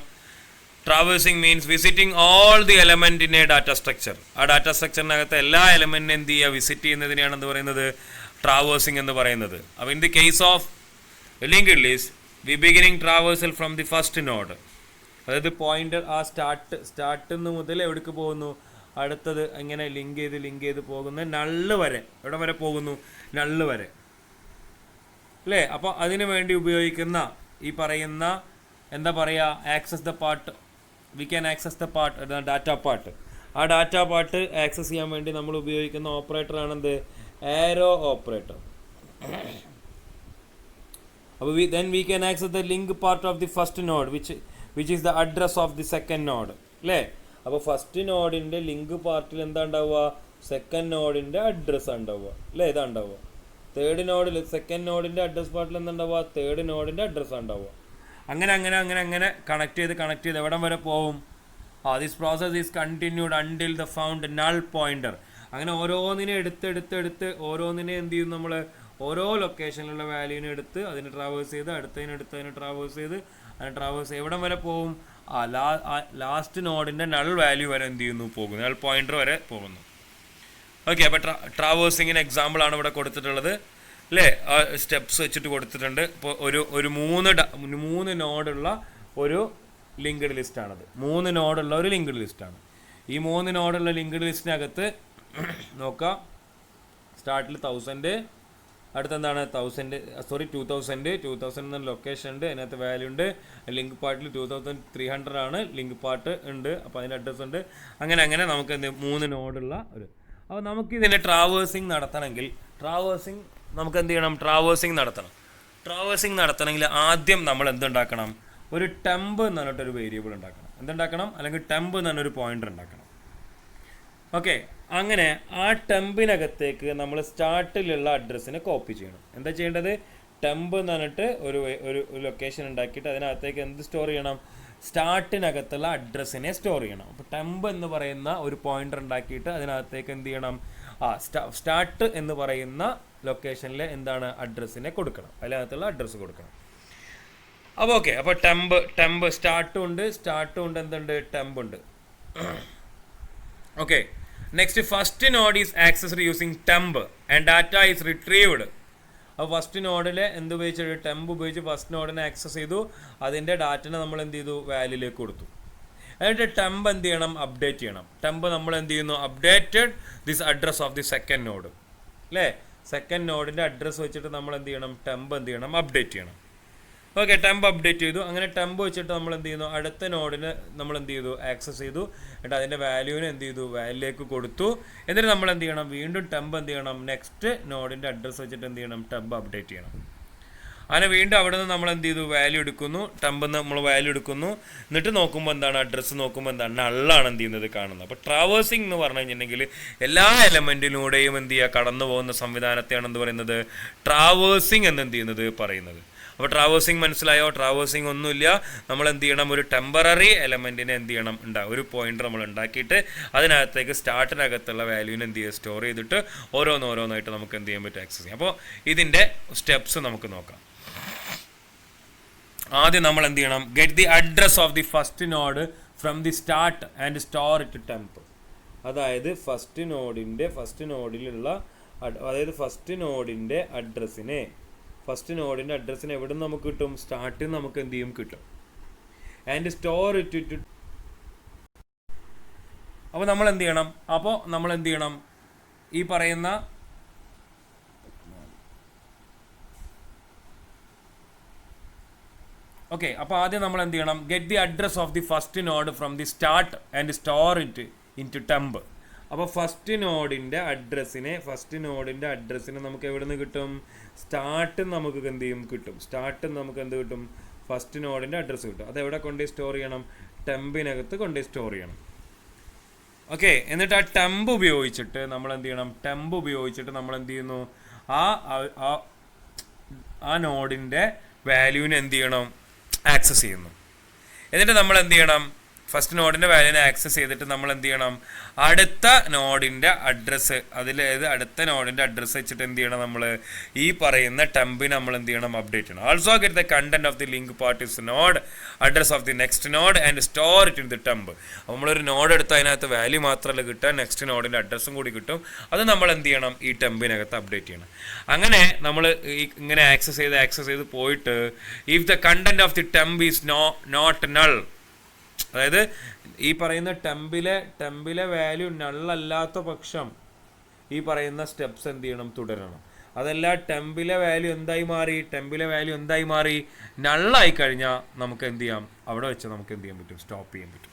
[SPEAKER 1] Traversing means visiting all the element in A data structure. ആ ഡാറ്റ സ്ട്രക്ചറിനകത്ത് എല്ലാ എലമെന്റിനെ എന്ത് ചെയ്യുക, വിസിറ്റ് ചെയ്യുന്നതിനെയാണ് എന്ത് പറയുന്നത്, ട്രാവേഴ്സിംഗ് എന്ന് പറയുന്നത്. അപ്പോൾ in the case of linked list we beginning traversal from the first node. അതായത് പോയിന്റർ ആ സ്റ്റാർട്ട് മുതൽ എവിടേക്ക് പോകുന്നു, അടുത്തത് ഇങ്ങനെ ലിങ്ക് ചെയ്ത് പോകുന്ന നള്ള് വരെ, എവിടെ വരെ പോകുന്നു, നള്ള് വരെ അല്ലേ. അപ്പോൾ അതിനു വേണ്ടി ഉപയോഗിക്കുന്ന ഈ പറയുന്ന എന്താ പറയുക, access the part, we can access the part, data part. ആ ഡാറ്റ പാർട്ട് ആക്സസ് ചെയ്യാൻ വേണ്ടി നമ്മൾ ഉപയോഗിക്കുന്ന ഓപ്പറേറ്റർ ആണെന്ത്, ആരോ ഓപ്പറേറ്റർ. അപ്പോൾ then we can access the link part of the first node which is the address of the second node അല്ലേ. അപ്പോൾ first നോഡിൻ്റെ link പാർട്ടിൽ എന്താ ഉണ്ടാവുക, സെക്കൻഡ് നോഡിൻ്റെ അഡ്രസ്സ് ഉണ്ടാവുക അല്ലേ, ഇതാ ഉണ്ടാവുക. തേർഡ് നോഡിൽ സെക്കൻഡ് നോഡിൻ്റെ അഡ്രസ് പാർട്ടിൽ എന്താ ഉണ്ടാവുക, തേർഡ് നോഡിൻ്റെ അഡ്രസ്സ് ഉണ്ടാവുക. അങ്ങനെ കണക്ട് ചെയ്ത് എവിടം വരെ പോവും. This process is continued until the found null pointer. അങ്ങനെ ഓരോന്നിനെ എടുത്ത് ഓരോന്നിനെ എന്ത് ചെയ്യും, നമ്മൾ ഓരോ ലൊക്കേഷനിലുള്ള വാല്യൂവിനെ എടുത്ത് അതിനെ ട്രാവേഴ്സ് ചെയ്ത് അതിനെ ട്രാവേഴ്സ് ചെയ്ത് എവിടം വരെ പോകും, ലാസ്റ്റ് നോഡിൻ്റെ നൾ വാല്യൂ വരെ എന്ത് ചെയ്യുന്നു, പോകുന്നു, നൾ പോയിന്റർ വരെ പോകുന്നു. ഓക്കെ, അപ്പോൾ ട്രാവേഴ്സിങ്ങിന് എക്സാമ്പിളാണ് ഇവിടെ കൊടുത്തിട്ടുള്ളത് അല്ലേ. സ്റ്റെപ്സ് വെച്ചിട്ട് കൊടുത്തിട്ടുണ്ട്. ഇപ്പോൾ ഒരു മൂന്ന് നോഡുള്ള ഒരു ലിങ്ക്ഡ് ലിസ്റ്റാണത്. 3 നോഡുള്ള ഒരു ലിങ്ക്ഡ് ലിസ്റ്റാണ്. ഈ 3 നോഡുള്ള ലിങ്ക്ഡ് ലിസ്റ്റിനകത്ത് നോക്കാം, സ്റ്റാർട്ടിൽ 1000, അടുത്തെന്താണ് 2000 എന്ന ലൊക്കേഷൻ ഉണ്ട്, അതിനകത്ത് വാല്യൂ ഉണ്ട്. ലിങ്ക് പാർട്ടിൽ 2300 ആണ് ലിങ്ക് പാർട്ട് ഉണ്ട്, അപ്പോൾ അതിൻ്റെ അഡ്രസ്സ് ഉണ്ട്. അങ്ങനെ നമുക്ക് എന്ത് 3 നോഡുള്ള ഒരു. അപ്പോൾ നമുക്കിതിനെ ട്രാവേഴ്സിങ് നടത്തണമെങ്കിൽ നമുക്ക് എന്ത് ചെയ്യണം, ട്രാവേഴ്സിങ് നടത്തണമെങ്കിൽ ആദ്യം നമ്മൾ എന്തുണ്ടാക്കണം, ഒരു ടെമ്പ് എന്ന് പറഞ്ഞിട്ടൊരു വേരിയബിൾ ഉണ്ടാക്കണം. എന്തുണ്ടാക്കണം, അല്ലെങ്കിൽ ടെമ്പ് എന്ന് പറഞ്ഞൊരു പോയിന്റർ ഉണ്ടാക്കണം. ഓക്കെ, അങ്ങനെ ആ ടെമ്പിനകത്തേക്ക് നമ്മൾ സ്റ്റാർട്ടിലുള്ള അഡ്രസ്സിനെ കോപ്പി ചെയ്യണം. എന്താ ചെയ്യേണ്ടത്, ടെമ്പ് എന്ന് പറഞ്ഞിട്ട് ഒരു ലൊക്കേഷൻ ഉണ്ടാക്കിയിട്ട് അതിനകത്തേക്ക് എന്ത് സ്റ്റോർ ചെയ്യണം, സ്റ്റാർട്ടിനകത്തുള്ള അഡ്രസ്സിനെ സ്റ്റോർ ചെയ്യണം. അപ്പോൾ ടെമ്പ് എന്ന് പറയുന്ന ഒരു പോയിന്റർ ഉണ്ടാക്കിയിട്ട് അതിനകത്തേക്ക് എന്ത് ചെയ്യണം, സ്റ്റാർട്ട് എന്ന് പറയുന്ന ലൊക്കേഷനിലെ എന്താണ് അഡ്രസ്സിനെ കൊടുക്കണം, അതിനകത്തുള്ള അഡ്രസ്സ് കൊടുക്കണം. അപ്പോൾ ഓക്കെ, അപ്പോൾ ടെമ്പ് സ്റ്റാർട്ടും ഉണ്ട് എന്തുണ്ട്, ടെമ്പ് ഉണ്ട്. Okay, next first node is accessed using temp and data is retrieved. അപ്പോൾ ഫസ്റ്റ് നോഡിൽ എന്ത് ഉപയോഗിച്ചിട്ട്, ടെമ്പ് ഉപയോഗിച്ച് ഫസ്റ്റ് നോഡിനെ ആക്സസ് ചെയ്തു, അതിൻ്റെ ഡാറ്റനെ നമ്മൾ എന്ത് ചെയ്തു, വാല്യൂലേക്ക് കൊടുത്തു. എന്നിട്ട് ടെമ്പ് എന്ത് ചെയ്യണം, അപ്ഡേറ്റ് ചെയ്യണം. ടെമ്പ് നമ്മൾ എന്ത് ചെയ്യുന്നു, updated this address of the second node അല്ലേ. സെക്കൻഡ് നോഡിൻ്റെ അഡ്രസ്സ് വെച്ചിട്ട് നമ്മൾ എന്ത് ചെയ്യണം, ടെമ്പ് എന്ത് ചെയ്യണം, അപ്ഡേറ്റ് ചെയ്യണം. ഓക്കെ, ടെമ്പ് അപ്ഡേറ്റ് ചെയ്തു. അങ്ങനെ ടെമ്പ് വെച്ചിട്ട് നമ്മൾ എന്ത് ചെയ്യുന്നു, അടുത്ത നോഡിന് നമ്മൾ എന്ത് ചെയ്തു, ആക്സസ് ചെയ്തു. എന്നിട്ട് അതിൻ്റെ വാല്യൂവിനെ എന്ത് ചെയ്തു, വാല്യൂലേക്ക് കൊടുത്തു. എന്നിട്ട് നമ്മൾ എന്ത് ചെയ്യണം, വീണ്ടും ടെമ്പ് എന്ത് ചെയ്യണം, നെക്സ്റ്റ് നോഡിൻ്റെ അഡ്രസ്സ് വെച്ചിട്ട് എന്ത് ചെയ്യണം, ടെമ്പ് അപ്ഡേറ്റ് ചെയ്യണം. അങ്ങനെ വീണ്ടും അവിടെ നിന്ന് നമ്മൾ എന്ത് ചെയ്തു, വാല്യൂ എടുക്കുന്നു, ടെമ്പിൽ നിന്ന് നമ്മൾ വാല്യൂ എടുക്കുന്നു. എന്നിട്ട് നോക്കുമ്പോൾ എന്താണ്, അഡ്രസ്സ് നോക്കുമ്പോൾ എന്താണ്, നള്ളാണ് എന്ത് ചെയ്യുന്നത്, കാണുന്നത്. അപ്പോൾ ട്രാവേഴ്സിംഗ് എന്ന് പറഞ്ഞു കഴിഞ്ഞിട്ടുണ്ടെങ്കിൽ എല്ലാ എലമെൻറ്റിലൂടെയും എന്ത് ചെയ്യുക, കടന്നു പോകുന്ന സംവിധാനത്തെയാണ് എന്ത് പറയുന്നത്, ട്രാവേഴ്സിംഗ് എന്ന് എന്ത് ചെയ്യുന്നത് പറയുന്നത്. അപ്പോൾ ട്രാവേഴ്സിംഗ് മനസ്സിലായോ? ട്രാവേഴ്സിംഗ് ഒന്നുമില്ല, നമ്മൾ എന്ത് ചെയ്യണം, ഒരു ടെമ്പററി എലമെൻറ്റിനെ എന്ത് ചെയ്യണം, ഒരു പോയിന്റർ നമ്മൾ ഉണ്ടാക്കിയിട്ട് അതിനകത്തേക്ക് സ്റ്റാർട്ടിനകത്തുള്ള വാല്യൂവിനെ എന്ത് ചെയ്യുക, സ്റ്റോർ ചെയ്തിട്ട് ഓരോന്നായിട്ട് നമുക്ക് എന്ത് ചെയ്യാൻ പറ്റും, ആക്സസ് ചെയ്യാം. അപ്പോൾ ഇതിൻ്റെ സ്റ്റെപ്സ് നമുക്ക് നോക്കാം. ആദ്യം നമ്മൾ എന്ത് ചെയ്യണം, get the address of the first node from the start and store it temp. അതായത് ഫസ്റ്റ് നോഡിൻ്റെ അഡ്രസ്സിനെ എവിടെ നിന്ന് നമുക്ക് കിട്ടും, സ്റ്റാർട്ടിൽ നിന്ന് നമുക്ക് എന്ത് ചെയ്യും, കിട്ടും. And store it. അപ്പോൾ നമ്മൾ എന്ത് ചെയ്യണം, ഈ പറയുന്ന ഓക്കെ, അപ്പോൾ ആദ്യം നമ്മൾ എന്ത് ചെയ്യണം, get the address of the first node from the start and store it into temp. അപ്പോൾ ഫസ്റ്റ് നോഡിൻ്റെ അഡ്രസ്സിനെ നമുക്ക് എവിടെ നിന്ന് കിട്ടും, സ്റ്റാർട്ടിൽ നമുക്ക് എന്ത് ചെയ്യും, കിട്ടും. സ്റ്റാർട്ടിൽ നമുക്ക് എന്ത് കിട്ടും, ഫസ്റ്റ് നോഡിൻ്റെ അഡ്രസ്സ് കിട്ടും. അത് എവിടെ കൊണ്ടുപോയി സ്റ്റോർ ചെയ്യണം, ടെമ്പിനകത്ത് കൊണ്ടുപോയി സ്റ്റോർ ചെയ്യണം. ഓക്കെ, എന്നിട്ട് ആ ടെമ്പ് ഉപയോഗിച്ചിട്ട് നമ്മൾ എന്ത് ചെയ്യണം, നമ്മൾ എന്ത് ചെയ്യുന്നു, ആ നോഡിൻ്റെ വാല്യൂവിനെ എന്ത് ചെയ്യണം, ആക്സസ് ചെയ്യുന്നു. എന്നിട്ട് നമ്മൾ എന്ത് ചെയ്യണം, ഫസ്റ്റ് നോഡിൻ്റെ വാല്യൂനെ ആക്സസ് ചെയ്തിട്ട് നമ്മൾ എന്ത് ചെയ്യണം, അടുത്ത നോഡിൻ്റെ അഡ്രസ്സ്, അടുത്ത നോഡിൻ്റെ അഡ്രസ്സ് വെച്ചിട്ട് എന്ത് ചെയ്യണം, നമ്മൾ ഈ പറയുന്ന ടെമ്പിന് നമ്മൾ എന്ത് ചെയ്യണം, അപ്ഡേറ്റ് ചെയ്യണം. Also get the content of the link part is node address of the next node and store it in the temp. നമ്മളൊരു നോഡ് എടുത്ത് അതിനകത്ത് വാല്യൂ മാത്രമല്ല കിട്ടുക, നെക്സ്റ്റ് നോഡിൻ്റെ അഡ്രസ്സും കൂടി കിട്ടും. അത് നമ്മൾ എന്ത് ചെയ്യണം, ഈ ടെമ്പിനകത്ത് അപ്ഡേറ്റ് ചെയ്യണം. അങ്ങനെ നമ്മൾ ഇങ്ങനെ ആക്സസ് ചെയ്ത് പോയിട്ട് if the content of the temp is not null, അതായത് ഈ പറയുന്ന ടെമ്പിലെ വാല്യൂ നള്ളല്ലാത്ത പക്ഷം ഈ പറയുന്ന സ്റ്റെപ്സ് എന്ത് ചെയ്യണം, തുടരണം. അതല്ല ടെമ്പിലെ വാല്യൂ എന്തായി മാറി നള്ളായി കഴിഞ്ഞാൽ നമുക്ക് എന്ത് ചെയ്യാം, അവിടെ വെച്ച് നമുക്ക് എന്ത് ചെയ്യാൻ പറ്റും, സ്റ്റോപ്പ് ചെയ്യാൻ പറ്റും.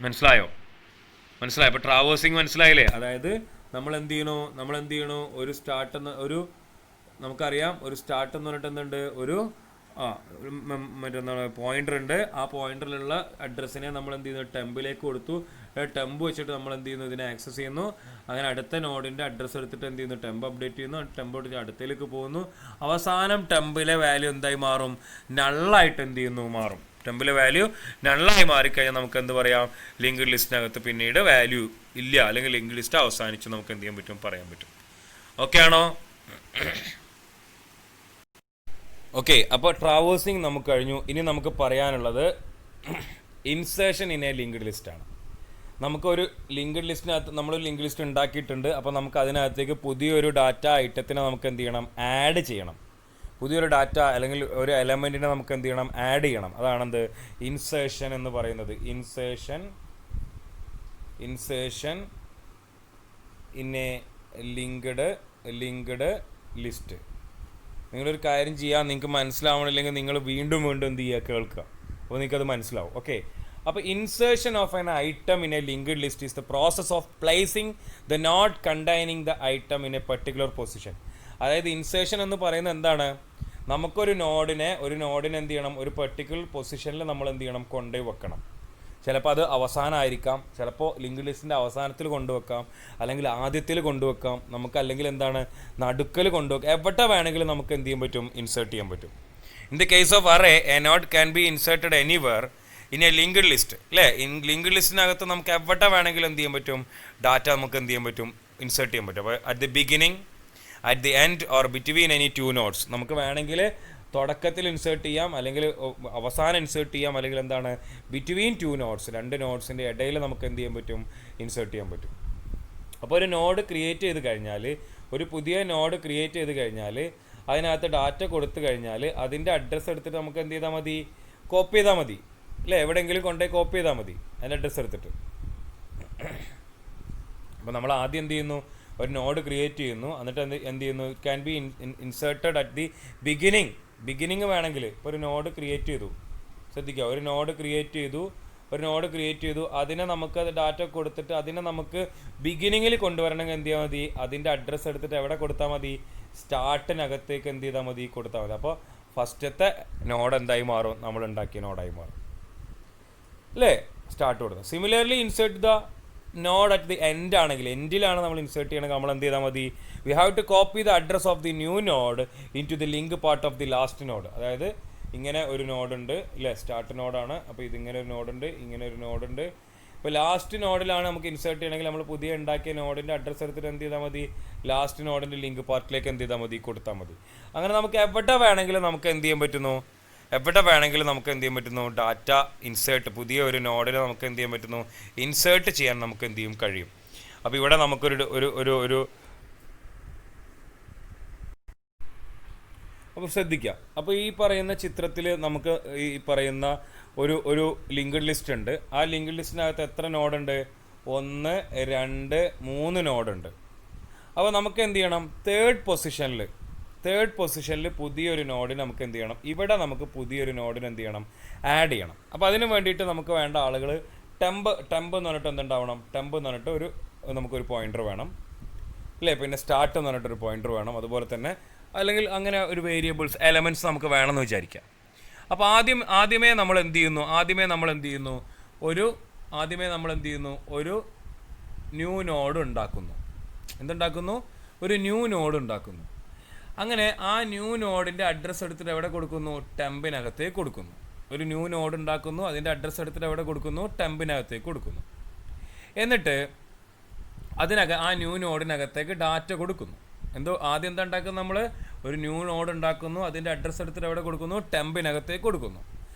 [SPEAKER 1] മനസ്സിലായോ? അപ്പോൾ ട്രാവേഴ്സിങ് മനസ്സിലായില്ലേ? അതായത് നമ്മൾ എന്ത് ചെയ്യണു, ഒരു സ്റ്റാർട്ട് നമുക്കറിയാം, ഒരു സ്റ്റാർട്ട് എന്ന് പറഞ്ഞിട്ട് എന്തുണ്ട്, മറ്റെന്താണ് പോയിന്റർ ഉണ്ട്. ആ പോയിന്ററിലുള്ള അഡ്രസ്സിനെ നമ്മൾ എന്ത് ചെയ്യുന്നു, ടെമ്പിലേക്ക് കൊടുത്തു. ടെമ്പ് വെച്ചിട്ട് നമ്മൾ എന്ത് ചെയ്യുന്നു, ഇതിനെ ആക്സസ് ചെയ്യുന്നു. അങ്ങനെ അടുത്ത നോഡിൻ്റെ അഡ്രസ്സ് എടുത്തിട്ട് എന്ത് ചെയ്യുന്നു, ടെമ്പ് അപ്ഡേറ്റ് ചെയ്യുന്നു. ടെമ്പ് എടുത്ത് അടുത്തേക്ക് പോകുന്നു. അവസാനം ടെമ്പിലെ വാല്യൂ എന്തായി മാറും, നള്ളായിട്ട് എന്ത് ചെയ്യുന്നു, മാറും. ടെമ്പിലെ വാല്യൂ നള്ളായി മാറിക്കഴിഞ്ഞാൽ നമുക്ക് എന്ത് പറയാം, ലിങ്ക്ഡ് ലിസ്റ്റിനകത്ത് പിന്നീട് വാല്യൂ ഇല്ല, അല്ലെങ്കിൽ ലിങ്ക്ഡ് ലിസ്റ്റ് അവസാനിച്ച് നമുക്ക് എന്ത് ചെയ്യാൻ പറ്റും, പറയാൻ പറ്റും. ഓക്കെ ആണോ? ഓക്കെ, അപ്പോൾ ട്രാവേഴ്സിങ് നമുക്ക് കഴിഞ്ഞു. ഇനി നമുക്ക് പറയാനുള്ളത് ഇൻസേർഷൻ ഇൻ എ ലിങ്ക്ഡ് ലിസ്റ്റാണ്. നമുക്കൊരു ലിങ്ക്ഡ് ലിസ്റ്റിനകത്ത് നമ്മളൊരു ലിങ്ക് ലിസ്റ്റ് ഉണ്ടാക്കിയിട്ടുണ്ട്. അപ്പോൾ നമുക്ക് അതിനകത്തേക്ക് പുതിയൊരു ഡാറ്റ ഐറ്റത്തിനെ നമുക്ക് എന്ത് ചെയ്യണം, ആഡ് ചെയ്യണം. പുതിയൊരു ഡാറ്റ അല്ലെങ്കിൽ ഒരു എലമെൻറ്റിനെ നമുക്ക് എന്ത് ചെയ്യണം, ആഡ് ചെയ്യണം. അതാണെന്ത്, ഇൻസേർഷൻ എന്ന് പറയുന്നത്. Insertion in a linked list. നിങ്ങളൊരു കാര്യം ചെയ്യുക, നിങ്ങൾക്ക് മനസ്സിലാവണില്ലെങ്കിൽ നിങ്ങൾ വീണ്ടും എന്ത് ചെയ്യുക, കേൾക്കുക. അപ്പോൾ നിങ്ങൾക്കത് മനസ്സിലാവും. ഓക്കെ, അപ്പോൾ insertion of an item in a linked list is the process of placing the node containing the item in a particular position. അതായത് ഇൻസേർഷൻ എന്ന് പറയുന്നത് എന്താണ്, നമുക്കൊരു നോഡിനെ എന്ത് ചെയ്യണം, ഒരു പെർട്ടിക്കുലർ പൊസിഷനിൽ നമ്മൾ എന്ത് ചെയ്യണം, കൊണ്ടുപോയി വെക്കണം. ചിലപ്പോൾ അത് അവസാനമായിരിക്കാം, ചിലപ്പോൾ ലിങ്ക് ലിസ്റ്റിൻ്റെ അവസാനത്തിൽ കൊണ്ടുവെക്കാം, അല്ലെങ്കിൽ ആദ്യത്തിൽ കൊണ്ടുവെക്കാം, നമുക്ക് അല്ലെങ്കിൽ എന്താണ് നടുക്കൽ കൊണ്ടുവെക്കാം. എവിടെ വേണമെങ്കിലും നമുക്ക് എന്ത് ചെയ്യാൻ പറ്റും, ഇൻസേർട്ട് ചെയ്യാൻ പറ്റും. In the case of array, a node can be inserted anywhere in a linked list. അല്ലേ, ലിങ്ക്ഡ് ലിസ്റ്റിനകത്ത് നമുക്ക് എവിടെ വേണമെങ്കിലും എന്ത് ചെയ്യാൻ പറ്റും, ഡാറ്റ നമുക്ക് എന്ത് ചെയ്യാൻ പറ്റും, ഇൻസേർട്ട് ചെയ്യാൻ പറ്റും. അപ്പോൾ at the beginning, at the end or between any two notes നമുക്ക് വേണമെങ്കിൽ തുടക്കത്തിൽ ഇൻസേർട്ട് ചെയ്യാം, അല്ലെങ്കിൽ അവസാനം ഇൻസേർട്ട് ചെയ്യാം, അല്ലെങ്കിൽ എന്താണ് ബിറ്റ്വീൻ ടു നോട്ട്സ്, രണ്ട് നോട്ട്സിൻ്റെ ഇടയിൽ നമുക്ക് എന്ത് ചെയ്യാൻ പറ്റും, ഇൻസേർട്ട് ചെയ്യാൻ പറ്റും. അപ്പോൾ ഒരു നോഡ് ക്രിയേറ്റ് ചെയ്ത് കഴിഞ്ഞാൽ, ഒരു പുതിയ നോഡ് ക്രിയേറ്റ് ചെയ്ത് കഴിഞ്ഞാൽ അതിനകത്ത് ഡാറ്റ കൊടുത്തു കഴിഞ്ഞാൽ അതിൻ്റെ അഡ്രസ്സ് എടുത്തിട്ട് നമുക്ക് എന്ത് ചെയ്താൽ മതി, കോപ്പി ചെയ്താൽ മതി. അല്ലേ, എവിടെയെങ്കിലും കൊണ്ടുപോയി കോപ്പി ചെയ്താൽ മതി അതിൻ്റെ അഡ്രസ്സ് എടുത്തിട്ട്. അപ്പോൾ നമ്മൾ ആദ്യം എന്ത് ചെയ്യുന്നു, ഒരു നോഡ് ക്രിയേറ്റ് ചെയ്യുന്നു. എന്നിട്ട് എന്ത് ചെയ്യുന്നു, it can be inserted at the beginning വേണമെങ്കിൽ. ഇപ്പോൾ ഒരു നോഡ് ക്രിയേറ്റ് ചെയ്തു, ശ്രദ്ധിക്കുക, ഒരു നോഡ് ക്രിയേറ്റ് ചെയ്തു അതിനെ നമുക്ക് ഡാറ്റ കൊടുത്തിട്ട് അതിനെ നമുക്ക് ബിഗിനിങ്ങിൽ കൊണ്ടുവരണമെങ്കിൽ എന്ത് ചെയ്യാൽ മതി, അതിൻ്റെ അഡ്രസ്സ് എടുത്തിട്ട് എവിടെ കൊടുത്താൽ മതി, സ്റ്റാർട്ടിനകത്തേക്ക് എന്ത് ചെയ്താൽ മതി, കൊടുത്താൽ മതി. അപ്പോൾ ഫസ്റ്റത്തെ നോഡ് എന്തായി മാറും, നമ്മൾ ഉണ്ടാക്കിയ നോഡായി മാറും. അല്ലേ, സ്റ്റാർട്ട് കൊടുക്കുക. Similarly insert the node at the end ആണെങ്കിൽ, എൻഡിലാണ് നമ്മൾ ഇൻസേർട്ട് ചെയ്യണമെങ്കിൽ നമ്മൾ എന്ത് ചെയ്താൽ മതി, we have to copy the address of the new node into the link part of the last node. അതായത് ഇങ്ങനെ ഒരു നോഡുണ്ട്, ഇല്ലേ, സ്റ്റാർട്ട് നോഡാണ്. അപ്പോൾ ഇതിങ്ങനെ ഒരു നോഡുണ്ട്, ഇങ്ങനെ ഒരു നോഡുണ്ട്. ഇപ്പോൾ ലാസ്റ്റ് നോഡിലാണ് നമുക്ക് ഇൻസേർട്ട് ചെയ്യണമെങ്കിൽ നമ്മൾ പുതിയ ഉണ്ടാക്കിയ നോഡിൻ്റെ അഡ്രസ്സ് എടുത്തിട്ട് എന്ത് ചെയ്താൽ മതി, ലാസ്റ്റ് നോഡിൻ്റെ ലിങ്ക് പാർട്ടിലേക്ക് എന്ത് ചെയ്താൽ മതി, കൊടുത്താൽ മതി. അങ്ങനെ നമുക്ക് എവിടെ വേണമെങ്കിലും നമുക്ക് എന്ത് ചെയ്യാൻ പറ്റുന്നു, ഡാറ്റ ഇൻസേർട്ട്, പുതിയ ഒരു നോഡിൽ നമുക്ക് എന്ത് ചെയ്യാൻ പറ്റുന്നു, ഇൻസേർട്ട് ചെയ്യാൻ നമുക്ക് എന്ത് ചെയ്യും, കഴിയും. അപ്പോൾ ഇവിടെ നമുക്കൊരു അപ്പോൾ ശ്രദ്ധിക്കുക. അപ്പോൾ ഈ പറയുന്ന ചിത്രത്തിൽ നമുക്ക് ഈ പറയുന്ന ഒരു ലിങ്ക്ഡ് ലിസ്റ്റ് ഉണ്ട്. ആ ലിങ്ക്ഡ് ലിസ്റ്റിനകത്ത് എത്ര നോഡുണ്ട്, 1 2 3 നോഡുണ്ട്. അപ്പോൾ നമുക്ക് എന്ത് ചെയ്യണം, തേർഡ് പൊസിഷനിൽ പുതിയൊരു നോഡിന് നമുക്ക് എന്ത് ചെയ്യണം, ഇവിടെ നമുക്ക് പുതിയൊരു നോഡിന് എന്ത് ചെയ്യണം, ആഡ് ചെയ്യണം. അപ്പോൾ അതിന് വേണ്ടിയിട്ട് നമുക്ക് വേണ്ട ആളുകൾ ടെമ്പ് എന്ന് പറഞ്ഞിട്ട് എന്തുണ്ടാവണം, ടെമ്പ് എന്ന് പറഞ്ഞിട്ട് നമുക്കൊരു പോയിന്റർ വേണം. അല്ലേ, പിന്നെ സ്റ്റാർട്ട് എന്ന് പറഞ്ഞിട്ടൊരു പോയിന്റർ വേണം. അതുപോലെ തന്നെ അല്ലെങ്കിൽ അങ്ങനെ ഒരു വേരിയബിൾസ് എലമെൻറ്റ്സ് നമുക്ക് വേണമെന്ന് വിചാരിക്കാം. അപ്പോൾ ആദ്യമേ നമ്മൾ എന്ത് ചെയ്യുന്നു, ഒരു ന്യൂ നോഡ് ഉണ്ടാക്കുന്നു. ഒരു ന്യൂ നോഡ് ഉണ്ടാക്കുന്നു. അങ്ങനെ ആ ന്യൂ നോഡിൻ്റെ അഡ്രസ്സ് എടുത്തിട്ട് എവിടെ കൊടുക്കുന്നു, ടെമ്പിനകത്തേക്ക് കൊടുക്കുന്നു. ഒരു ന്യൂ നോഡ് ഉണ്ടാക്കുന്നു, അതിൻ്റെ അഡ്രസ്സ് എടുത്തിട്ട് എവിടെ കൊടുക്കുന്നു, ടെമ്പിനകത്തേക്ക് കൊടുക്കുന്നു. എന്നിട്ട് ആ ന്യൂ നോഡിനകത്തേക്ക് ഡാറ്റ കൊടുക്കുന്നു. ആദ്യം എന്താ ഉണ്ടാക്കുന്നത്, നമ്മൾ ഒരു ന്യൂ നോഡ് ഉണ്ടാക്കുന്നു, അതിൻ്റെ അഡ്രസ്സ് എടുത്തിട്ട് എവിടെ കൊടുക്കുന്നു, ടെമ്പിനകത്തേക്ക് കൊടുക്കുന്നു.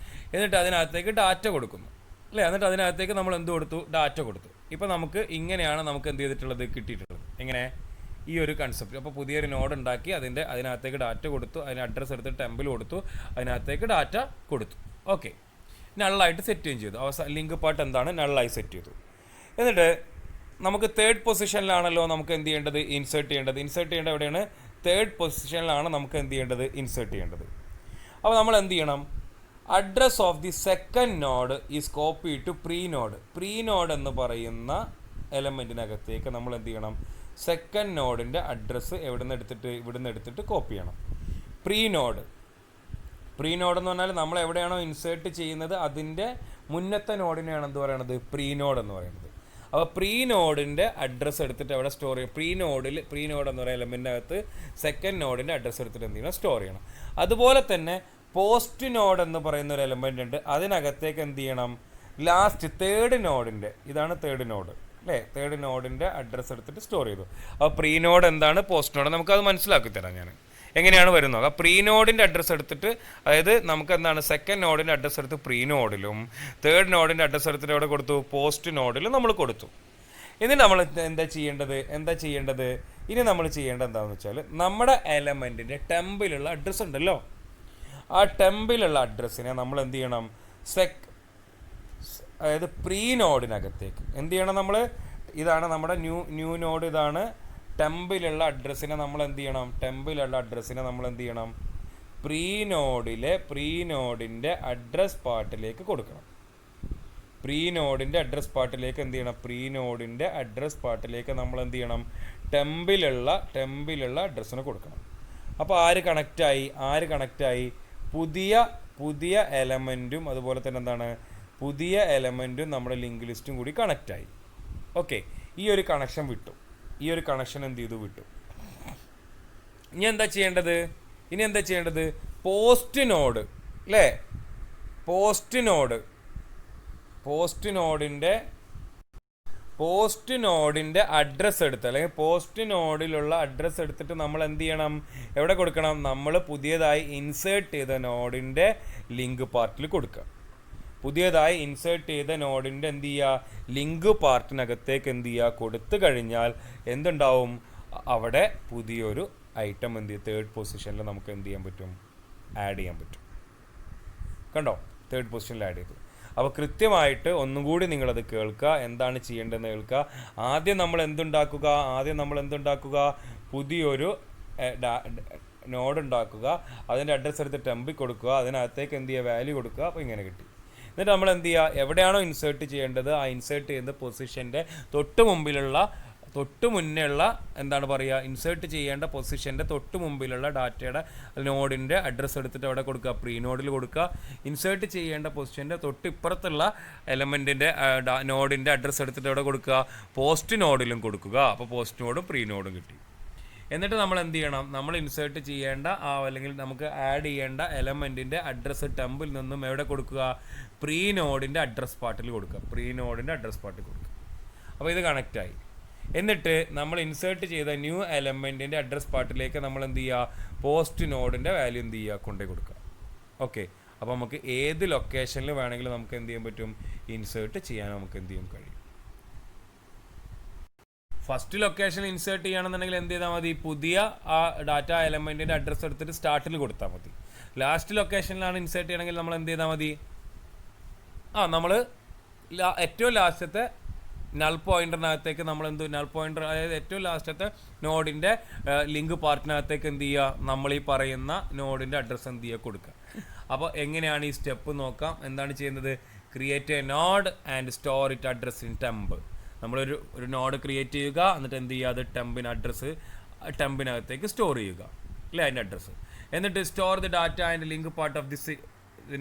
[SPEAKER 1] എന്നിട്ട് അതിനകത്തേക്ക് ഡാറ്റ കൊടുക്കുന്നു അല്ലേ. എന്നിട്ട് അതിനകത്തേക്ക് നമ്മൾ എന്ത് കൊടുത്തു, ഡാറ്റ കൊടുത്തു. ഇപ്പോൾ നമുക്ക് ഇങ്ങനെയാണ് നമുക്ക് എന്ത് ചെയ്തിട്ടുള്ളത്, കിട്ടിയിട്ടുള്ളത്. എങ്ങനെ, ഈ ഒരു കൺസെപ്റ്റ്. അപ്പോൾ പുതിയൊരു നോഡ് ഉണ്ടാക്കി അതിനകത്തേക്ക് ഡാറ്റ കൊടുത്തു, അതിന് അഡ്രസ്സ് എടുത്ത് ടെമ്പിൾ കൊടുത്തു, അതിനകത്തേക്ക് ഡാറ്റ കൊടുത്തു. ഓക്കെ, നള്ളായിട്ട് സെറ്റ് ചെയ്തു. ലിങ്ക് പാർട്ട് എന്താണ്, നള്ളായി സെറ്റ് ചെയ്തു. എന്നിട്ട് നമുക്ക് തേർഡ് പൊസിഷനിലാണല്ലോ നമുക്ക് എന്ത് ചെയ്യേണ്ടത്, ഇൻസേർട്ട് ചെയ്യേണ്ടത് എവിടെയാണ്, തേർഡ് പൊസിഷനിലാണ് നമുക്ക് എന്ത് ചെയ്യേണ്ടത്, ഇൻസേർട്ട് ചെയ്യേണ്ടത്. അപ്പോൾ നമ്മൾ എന്ത് ചെയ്യണം, address of the second node is copy to pre node എന്ന് പറയുന്ന എലമെൻറ്റിനകത്തേക്ക് നമ്മൾ എന്ത് ചെയ്യണം, സെക്കൻഡ് നോഡിൻ്റെ അഡ്രസ്സ് ഇവിടുന്ന് എടുത്തിട്ട് കോപ്പി ചെയ്യണം. പ്രീ നോഡ് എന്ന് പറഞ്ഞാൽ നമ്മൾ എവിടെയാണോ ഇൻസേർട്ട് ചെയ്യുന്നത് അതിൻ്റെ മുന്നത്തെ നോഡിനെയാണ് എന്ത് പറയുന്നത്, പ്രീ നോഡ് എന്ന് പറയുന്നത്. അപ്പോൾ പ്രീ നോഡിൻ്റെ അഡ്രസ്സ് എടുത്തിട്ട് അവിടെ സ്റ്റോർ ചെയ്യും. പ്രീ നോഡ് എന്ന് പറയുന്ന എലമെൻറ്റിനകത്ത് സെക്കൻഡ് നോഡിൻ്റെ അഡ്രസ്സ് എടുത്തിട്ട് എന്ത് ചെയ്യണം, സ്റ്റോർ ചെയ്യണം. അതുപോലെ തന്നെ പോസ്റ്റ് നോഡ് എന്ന് പറയുന്ന ഒരു എലമെൻ്റ് ഉണ്ട്, അതിനകത്തേക്ക് എന്ത് ചെയ്യണം, ലാസ്റ്റ് തേർഡ് നോഡിൻ്റെ, ഇതാണ് തേർഡ് നോഡ് അല്ലേ, തേർഡ് നോഡിൻ്റെ അഡ്രസ്സ് എടുത്തിട്ട് സ്റ്റോർ ചെയ്തു. അപ്പോൾ പ്രീ നോഡ് എന്താണ്, പോസ്റ്റ് നോഡ്, നമുക്കത് മനസ്സിലാക്കി തരാം ഞാൻ എങ്ങനെയാണ് വരുന്നത്. അപ്പോൾ പ്രീ നോഡിൻ്റെ അഡ്രസ്സ് എടുത്തിട്ട്, അതായത് നമുക്ക് എന്താണ്, സെക്കൻഡ് നോഡിൻ്റെ അഡ്രസ്സ് എടുത്ത് പ്രീ നോഡിലും തേർഡ് നോഡിൻ്റെ അഡ്രസ്സ് എടുത്തിട്ട് എവിടെ കൊടുത്തു, പോസ്റ്റ് നോഡിലും നമ്മൾ കൊടുത്തു. എന്നിട്ട് നമ്മൾ എന്താ ചെയ്യേണ്ടത്, ഇനി നമ്മൾ ചെയ്യേണ്ടത് എന്താണെന്ന് വെച്ചാൽ, നമ്മുടെ എലമെൻറ്റിൻ്റെ ടെമ്പിലുള്ള അഡ്രസ്സ് ഉണ്ടല്ലോ, ആ ടെമ്പിലുള്ള അഡ്രസ്സിനെ നമ്മൾ എന്ത് ചെയ്യണം, അതായത് പ്രീ നോഡിനകത്തേക്ക് എന്ത് ചെയ്യണം, നമ്മൾ ഇതാണ് നമ്മുടെ ന്യൂ നോഡ്, ഇതാണ് ടെമ്പിലുള്ള അഡ്രസ്സിനെ നമ്മൾ എന്ത് ചെയ്യണം, പ്രീ നോഡിൻ്റെ അഡ്രസ് പാർട്ടിലേക്ക് കൊടുക്കണം. പ്രീ നോഡിൻ്റെ അഡ്രസ് പാർട്ടിലേക്ക് നമ്മൾ എന്ത് ചെയ്യണം, ടെമ്പിലുള്ള അഡ്രസ്സിനെ കൊടുക്കണം. അപ്പോൾ ആര് കണക്റ്റായി, പുതിയ എലമെൻറ്റും അതുപോലെ തന്നെ എന്താണ്, പുതിയ എലമെൻറ്റും നമ്മുടെ ലിങ്ക് ലിസ്റ്റും കൂടി കണക്റ്റായി. ഓക്കെ, ഈ ഒരു കണക്ഷൻ വിട്ടു. വിട്ടു. ഇനി എന്താ ചെയ്യേണ്ടത്, പോസ്റ്റ് നോഡിൻ്റെ അഡ്രസ്സ് എടുത്ത്, അല്ലെങ്കിൽ പോസ്റ്റ് നോഡിലുള്ള അഡ്രസ്സ് എടുത്തിട്ട് നമ്മൾ എന്ത് ചെയ്യണം, എവിടെ കൊടുക്കണം, നമ്മൾ പുതിയതായി ഇൻസേർട്ട് ചെയ്ത നോഡിൻ്റെ ലിങ്ക് പാർട്ടിൽ കൊടുക്കുക. പുതിയതായി ഇൻസേർട്ട് ചെയ്ത നോഡിൻ്റെ എന്ത് ചെയ്യുക, ലിങ്ക് പാർട്ടിനകത്തേക്ക് എന്ത് ചെയ്യുക, കൊടുത്തു കഴിഞ്ഞാൽ എന്തുണ്ടാവും, അവിടെ പുതിയൊരു ഐറ്റം തേർഡ് പൊസിഷനിൽ നമുക്ക് എന്ത് ചെയ്യാൻ പറ്റും, ആഡ് ചെയ്യാൻ പറ്റും. കണ്ടോ, തേർഡ് പൊസിഷനിൽ ആഡ് ചെയ്തു. അപ്പോൾ കൃത്യമായിട്ട് ഒന്നും കൂടി നിങ്ങളത് കേൾക്കുക, എന്താണ് ചെയ്യേണ്ടതെന്ന് കേൾക്കുക. ആദ്യം നമ്മൾ എന്തുണ്ടാക്കുക, പുതിയൊരു നോഡ് ഉണ്ടാക്കുക, അതിൻ്റെ അഡ്രസ്സ് എടുത്ത് ടെമ്പിൽ കൊടുക്കുക, അതിനകത്തേക്ക് എന്ത് ചെയ്യുക, വാല്യൂ കൊടുക്കുക. അപ്പോൾ ഇങ്ങനെ കിട്ടി. എന്നിട്ട് നമ്മൾ എന്ത് ചെയ്യുക, എവിടെയാണോ ഇൻസേർട്ട് ചെയ്യേണ്ടത് ആ ഇൻസേർട്ട് ചെയ്യുന്ന പൊസിഷൻ്റെ തൊട്ട് മുന്നേ ഉള്ള എന്താണ് പറയുക, ഇൻസേർട്ട് ചെയ്യേണ്ട പൊസിഷൻ്റെ തൊട്ട് മുമ്പിലുള്ള ഡാറ്റയുടെ നോഡിൻ്റെ അഡ്രസ്സ് എടുത്തിട്ട് അവിടെ കൊടുക്കുക, പ്രീ നോഡിൽ കൊടുക്കുക. ഇൻസേർട്ട് ചെയ്യേണ്ട പൊസിഷൻ്റെ തൊട്ട് ഇപ്പുറത്തുള്ള എലമെൻറ്റിൻ്റെ നോഡിൻ്റെ അഡ്രസ്സ് എടുത്തിട്ട് അവിടെ കൊടുക്കുക, പോസ്റ്റ് നോഡിലും കൊടുക്കുക. അപ്പോൾ പോസ്റ്റ് നോഡും പ്രീ നോഡും കിട്ടി. എന്നിട്ട് നമ്മൾ എന്ത് ചെയ്യണം, നമ്മൾ ഇൻസേർട്ട് ചെയ്യേണ്ട അല്ലെങ്കിൽ നമുക്ക് ആഡ് ചെയ്യേണ്ട എലമെൻറ്റിൻ്റെ അഡ്രസ്സ് ടെമ്പിൽ നിന്നും എവിടെ കൊടുക്കുക, പ്രീ നോഡിൻ്റെ അഡ്രസ് പാർട്ടിൽ കൊടുക്കുക. അപ്പോൾ ഇത് കണക്റ്റായി. എന്നിട്ട് നമ്മൾ ഇൻസേർട്ട് ചെയ്ത ന്യൂ എലമെൻറ്റിൻ്റെ അഡ്രസ് പാർട്ടിലേക്ക് നമ്മൾ എന്ത് ചെയ്യുക, പോസ്റ്റ് നോഡിൻ്റെ വാല്യൂ എന്ത് ചെയ്യുക, കൊണ്ടേ കൊടുക്കുക. ഓക്കെ, അപ്പോൾ നമുക്ക് ഏത് ലൊക്കേഷനിൽ വേണമെങ്കിലും നമുക്ക് എന്ത് ചെയ്യാൻ പറ്റും, ഇൻസേർട്ട് ചെയ്യാൻ നമുക്ക് എന്ത് ചെയ്യാൻ കഴിയും. ഫസ്റ്റ് ലൊക്കേഷനിൽ ഇൻസേർട്ട് ചെയ്യണമെന്നുണ്ടെങ്കിൽ എന്ത് ചെയ്താൽ മതി, പുതിയ ആ ഡാറ്റ എലമെൻറ്റിൻ്റെ അഡ്രസ്സ് എടുത്തിട്ട് സ്റ്റാർട്ടിൽ കൊടുത്താൽ മതി. ലാസ്റ്റ് ലൊക്കേഷനിലാണ് ഇൻസേർട്ട് ചെയ്യണമെങ്കിൽ നമ്മൾ എന്ത് ചെയ്താൽ മതി, നമ്മൾ ഏറ്റവും ലാസ്റ്റത്തെ നൾ പോയിൻ്ററിനകത്തേക്ക് നമ്മൾ അതായത് ഏറ്റവും ലാസ്റ്റത്തെ നോഡിൻ്റെ ലിങ്ക് പാർട്ടിനകത്തേക്ക് എന്ത് ചെയ്യുക, നമ്മൾ ഈ പറയുന്ന നോഡിൻ്റെ അഡ്രസ്സ് എന്ത് ചെയ്യുക, കൊടുക്കുക. അപ്പോൾ എങ്ങനെയാണ് ഈ സ്റ്റെപ്പ് നോക്കാം. എന്താണ് ചെയ്യുന്നത്, create A node and store it address in temp. നമ്മളൊരു നോഡ് ക്രിയേറ്റ് ചെയ്യുക, എന്നിട്ട് എന്ത് ചെയ്യുക, അത് ടെമ്പിനകത്തേക്ക് സ്റ്റോർ ചെയ്യുക അല്ലേ, അതിൻ്റെ അഡ്രസ്സ്. എന്നിട്ട് store the data and link part of this